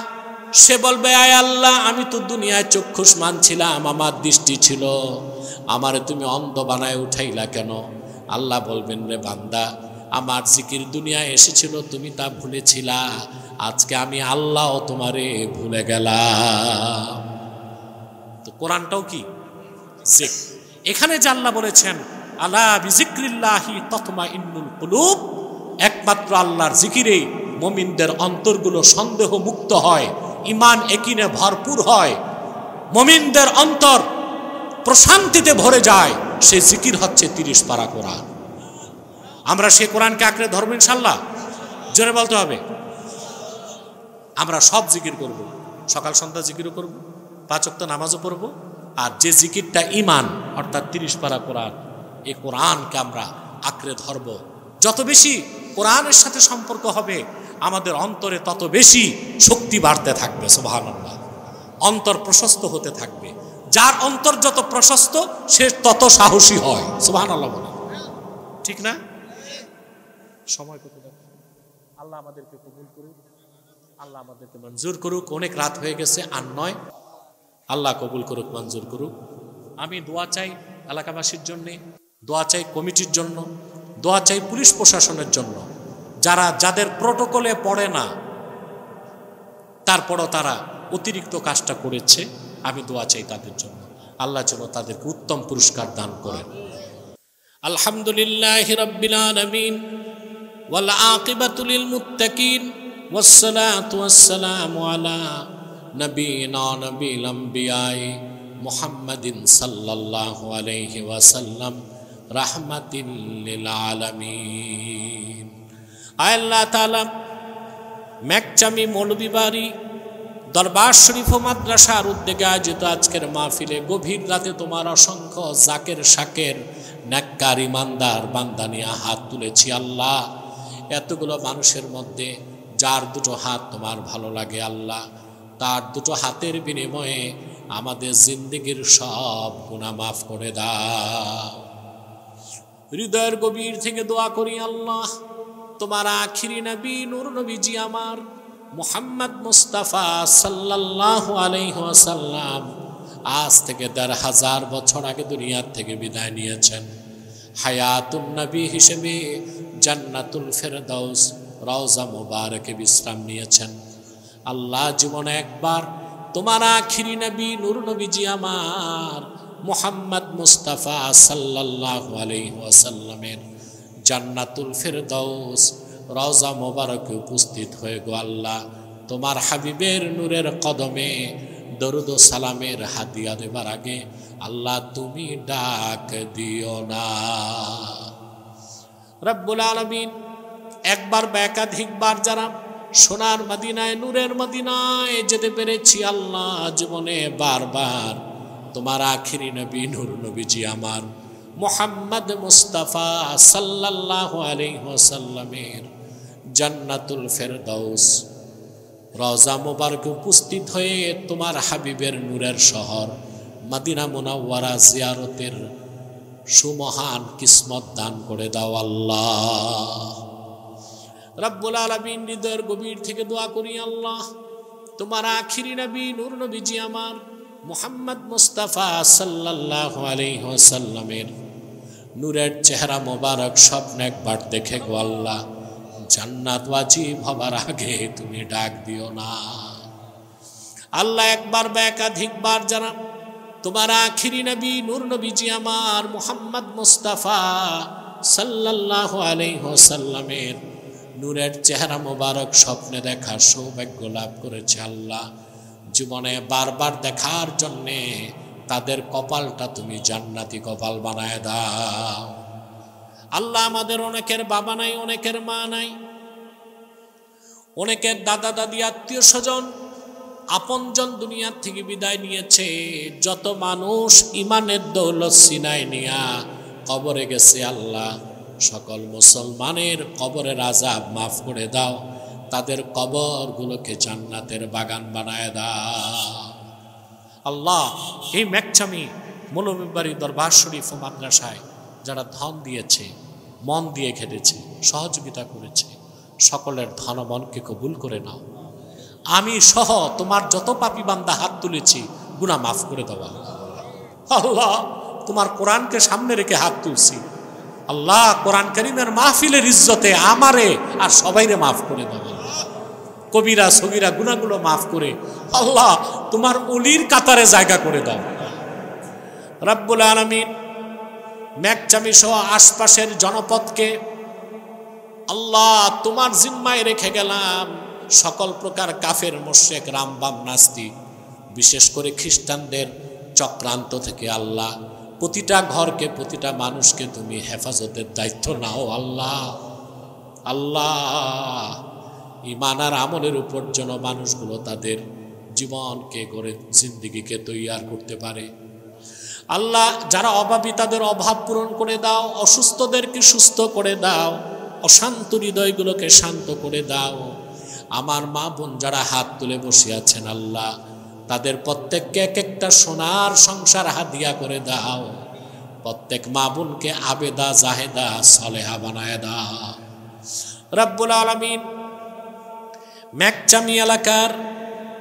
সে বলবে, আয় আল্লাহ, আমি তো দুনিয়ায় চক্ষুষ্মান ছিলাম, আমার দৃষ্টি ছিল, আমারে তুমি অন্ধ বানায় উঠাইলা কেন? আল্লাহ বলবেন, রে বান্দা, আমার জিকির দুনিয়ায় এসেছিল, তুমি তা ভুলেছিলা, আজকে আমি আল্লাহ তোমারে ভুলে গেলাম। তো কোরআনটাও কি? এখানে যে আল্লাহ বলেছেন আলা বিযিকরিল্লাহি তাতমাইন্নুল কুলুব, একমাত্র আল্লাহর জিকিরে মুমিনদের অন্তরগুলো সন্দেহ মুক্ত হয়, ঈমান ইয়াকিনে ভরপুর হয়, মুমিনদের অন্তর প্রশান্তিতে ভরে যায়। সেই জিকির হচ্ছে 30 পারা কোরআন। আমরা সেই কোরআনকে আঁকড়ে ধরবো ইনশাআল্লাহ। জোরে বলতে হবে। আমরা সব জিকির করব, সকাল সন্ধ্যা জিকিরও করব, 5 ওয়াক্ত নামাজও পড়ব। আর যে জিকিরটা ঈমান অর্থাৎ 30 পারা কোরআন, এই কোরআনকে আমরা আঁকড়ে ধরব। যত বেশি কোরআনের সাথে সম্পর্ক হবে আমাদের অন্তরে তত বেশি শক্তি বাড়তে থাকবে। সুবহানাল্লাহ। অন্তর প্রশস্ত হতে থাকবে। যার অন্তর যত প্রশস্ত সে তত সাহসী হয়। সুবহানাল্লাহ বলে, ঠিক না? সময় কত? আল্লাহ আমাদেরকে কবুল করুক, আল্লাহ আমাদেরকে মঞ্জুর করুক। অনেক রাত হয়ে গেছে, আর নয়। আল্লাহ কবুল করুক, মঞ্জুর করুক। আমি দোয়া চাই এলাকাবাসীর জন্যে, দোয়া চাই কমিটির জন্য, দোয়া চাই পুলিশ প্রশাসনের জন্য, যাদের প্রটোকলে পড়ে না তারপরও তারা অতিরিক্ত কাজটা করেছে। আমি দোয়া চাই তাদের জন্য, আল্লাহ যেন তাদেরকে উত্তম পুরস্কার দান করেন। আলহামদুলিল্লাহি রাব্বিল আলামিন ওয়াল আকিবাতু লিল মুত্তাকিন ওয়াসসালাতু ওয়াসসালামু আলা নবিয়িনা নবিল আমবিয়াই মুহাম্মাদিন সাল্লাল্লাহু আলাইহি ওয়াসাল্লাম রাহমাতিল লিল আলামিন। আল্লাহ তাআলা মেকচামি মৌলভীবাড়ি দরবার শরীফ ও মাদ্রাসার উদ্যোগে আয়োজিত আজকের মাহফিলে গভীর রাতে তোমার অসংখ্য জাকের শাকের নেককার ইমানদার বান্দা নিয়ে হাত তুলেছি। আল্লাহ, এতগুলো মানুষের মধ্যে যার দুটো হাত তোমার ভালো লাগে আল্লাহ, তার দুটো হাতের বিনিময়ে আমাদের জিন্দেগির সব গুনাহ মাফ করে দাও। হৃদয়ের গভীর থেকে দোয়া করি আল্লাহ, তোমার আখিরি নবী নূর নবীজি আমার মুহাম্মদ মুস্তাফা সাল্লাল্লাহু আলাইহি ওয়াসাল্লাম আজ থেকে ১৫০০ বছর আগে দুনিয়ার থেকে বিদায় নিয়েছেন। হায়াতুন নবী হিসেবে জান্নাতুল ফেরদাউস রওজা মুবারকে বিশ্রাম নিয়েছেন। আল্লাহ, জীবনে একবার তোমার আখিরি নবী নূর নবীজি আমার মুহাম্মদ মুস্তাফা সাল্লাল্লাহু আলাইহি ওয়াসাল্লামের জান্নাতুল ফেরদাউস রওজা মুবারকে উপস্থিত হয়ে গো আল্লাহ, তোমার হাবিবের নূরের কদমে দরুদ ও সালামের হাদিয়া দেবার আগে আল্লাহ তুমি ডাক দিও না। রব্বুল আলামিন, একবার বা একাধিকবার যারা সোনার মদিনায় নূরের মদিনায় যেতে পেরেছি আল্লাহ, জীবনে বারবার তোমার আখিরি নবী নূর নবীজি আমার মুহাম্মদ মুস্তাফা সাল্লাল্লাহু আলাইহি ওয়াসাল্লামের জান্নাতুল ফেরদাউস রওজা মুবারকে উপস্থিত হয়ে তোমার হাবিবের নূরের শহর মদিনা মুনাওয়ারা জিয়ারতের সুমহান কিসমত দান করে দাও আল্লাহ। রব্বুল আলামিন, হৃদয়ের গভীর থেকে দোয়া করি আল্লাহ, তোমার আখিরি নবী নূর নবীজি আমার মুহাম্মদ মুস্তাফা সাল্লাল্লাহু আলাইহি ওয়াসাল্লামের নূরের চেহারা মোবারক স্বপ্ন একবার দেখে গো আল্লাহ, জান্নাত ওয়াজিব হবার আগে তুমি ডাক দিও না আল্লাহ। একবার বা একাধিকবার যারা তোমার আখিরি নবী নূর নবীজি আমার মুহাম্মদ মুস্তাফা সাল্লাল্লাহু আলাইহি ওয়াসাল্লামের নূরের চেহারা মোবারক স্বপ্নে দেখার সৌভাগ্য লাভ করেছে আল্লাহ, জীবনে বারবার দেখার জন্যে তাদের কপালটা তুমি জান্নাতি কপাল বানায় দাও আল্লাহ। আমাদের অনেকের বাবা নাই, অনেকের মা নাই, অনেকের দাদা দাদি আত্মীয় স্বজন আপনজন দুনিয়ার থেকে বিদায় নিয়েছে। যত মানুষ ইমানের দৌলত সিনাই নিয়া কবরে গেছে আল্লাহ, সকল মুসলমানের কবরের আযাব মাফ করে দাও, তাদের কবরগুলোকে জান্নাতের বাগান বানায় দাও আল্লাহ। এই মেকচামি মৌলভীবাড়ি দরবার শরীফ ও মাদ্রাসায় যারা ধন দিয়েছে, মন দিয়ে খেটেছে, সহযোগিতা করেছে, সকলের ধন মনকে কবুল করে নাও। আমি সহ তোমার যত পাপী বান্দা হাত তুলেছি গুনাহ মাফ করে দাও আল্লাহ। তোমার কোরআনকে সামনে রেখে হাত তুলছি আল্লাহ, কোরআন কারীমের মাহফিলের ইজ্জতে আমারে আর সবাইরে মাফ করে দাও কবিরা সগীরা গুনাহগুলো মাফ করে আল্লাহ তোমার ওলির কাতারে জায়গা করে দাও রব্বুল আলামিন। মেঘচামি সহ আশপাশের জনপদকে আল্লাহ তোমার জিম্মায় রেখে গেলাম। সকল প্রকার কাফের মুশরিক রামবাম নাস্তিক বিশেষ করে খ্রিস্টানদের চক্রান্ত থেকে আল্লাহ প্রতিটা ঘরকে প্রতিটা মানুষকে তুমি হেফাজতের দায়িত্ব নাও আল্লাহ। আল্লাহ ঈমান আর আমলের উপর যেন মানুষগুলো তাদের জীবনকে গড়ে জিন্দেগিকে তৈয়ার করতে পারে। আল্লাহ যারা অভাবী তাদের অভাব পূরণ করে দাও, অসুস্থদেরকে সুস্থ করে দাও, অশান্ত হৃদয়গুলোকে শান্ত করে দাও। আমার মা বোন যারা হাত তুলে বসে আছেন আল্লাহ তাদের প্রত্যেককে এক একটা সোনার সংসার হাদিয়া করে দাও। প্রত্যেক মা বোনকে আবেদা জাহেদা সালেহা বানায় দাও রব্বুল আলামিন। মেঘচামি এলাকার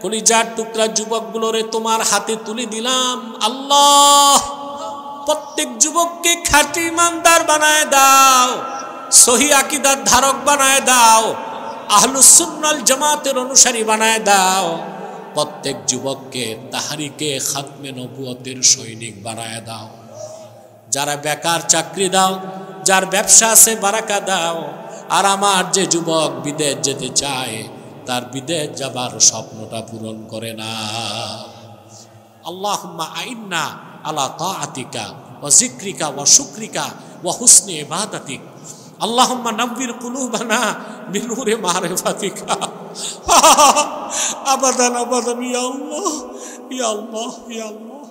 কলিজার টুকরা যুবকগুলোরে তোমার হাতে তুলে দিলাম আল্লাহ। প্রত্যেক যুবককে খাঁটি ইমানদার বানায় দাও, সহি আকীদার ধারক বানায় দাও, আহলুস সুন্নাহ ওয়াল জামাতের অনুসারী বানায় দাও। প্রত্যেক যুবককে তাহরিকে খাতমে নবুয়তের সৈনিক বানায় দাও। যারা বেকার চাকরি দাও, যার ব্যবসা আছে বারাকা দাও। আর আমার যে যুবক বিদেশ যেতে চায় তার বিদেশ যাবার স্বপ্নটা পূরণ করে না। আল্লাহুম্মা আইন্না আলা তাআতিকা ওয়া যিকরিকা ওয়া শুকরিকা ওয়া হুসনি ইবাদাতিক। আল্লাহুম্মা নাব্বির কুলুবানা বিনূরি মারিফাতিকা আবাদান আবাদান ইয়া আল্লাহ ইয়া আল্লাহ ইয়া আল্লাহ।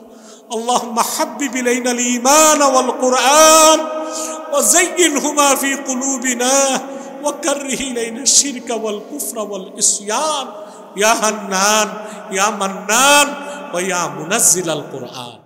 আল্লাহুম্মা হাব্বিব ইলাইনাল ঈমান ওয়াল কুরআন ওয়া যায়্যিনহুমা ফি কুলুবিনা ওয়া কাররিহ ইলাইনাশ শিরকা ওয়াল কুফরা ওয়াল ইসয়ান ইয়া হান্নান ইয়া মান্নান ওয়া ইয়া মুনাজ্জিলাল কুরআন।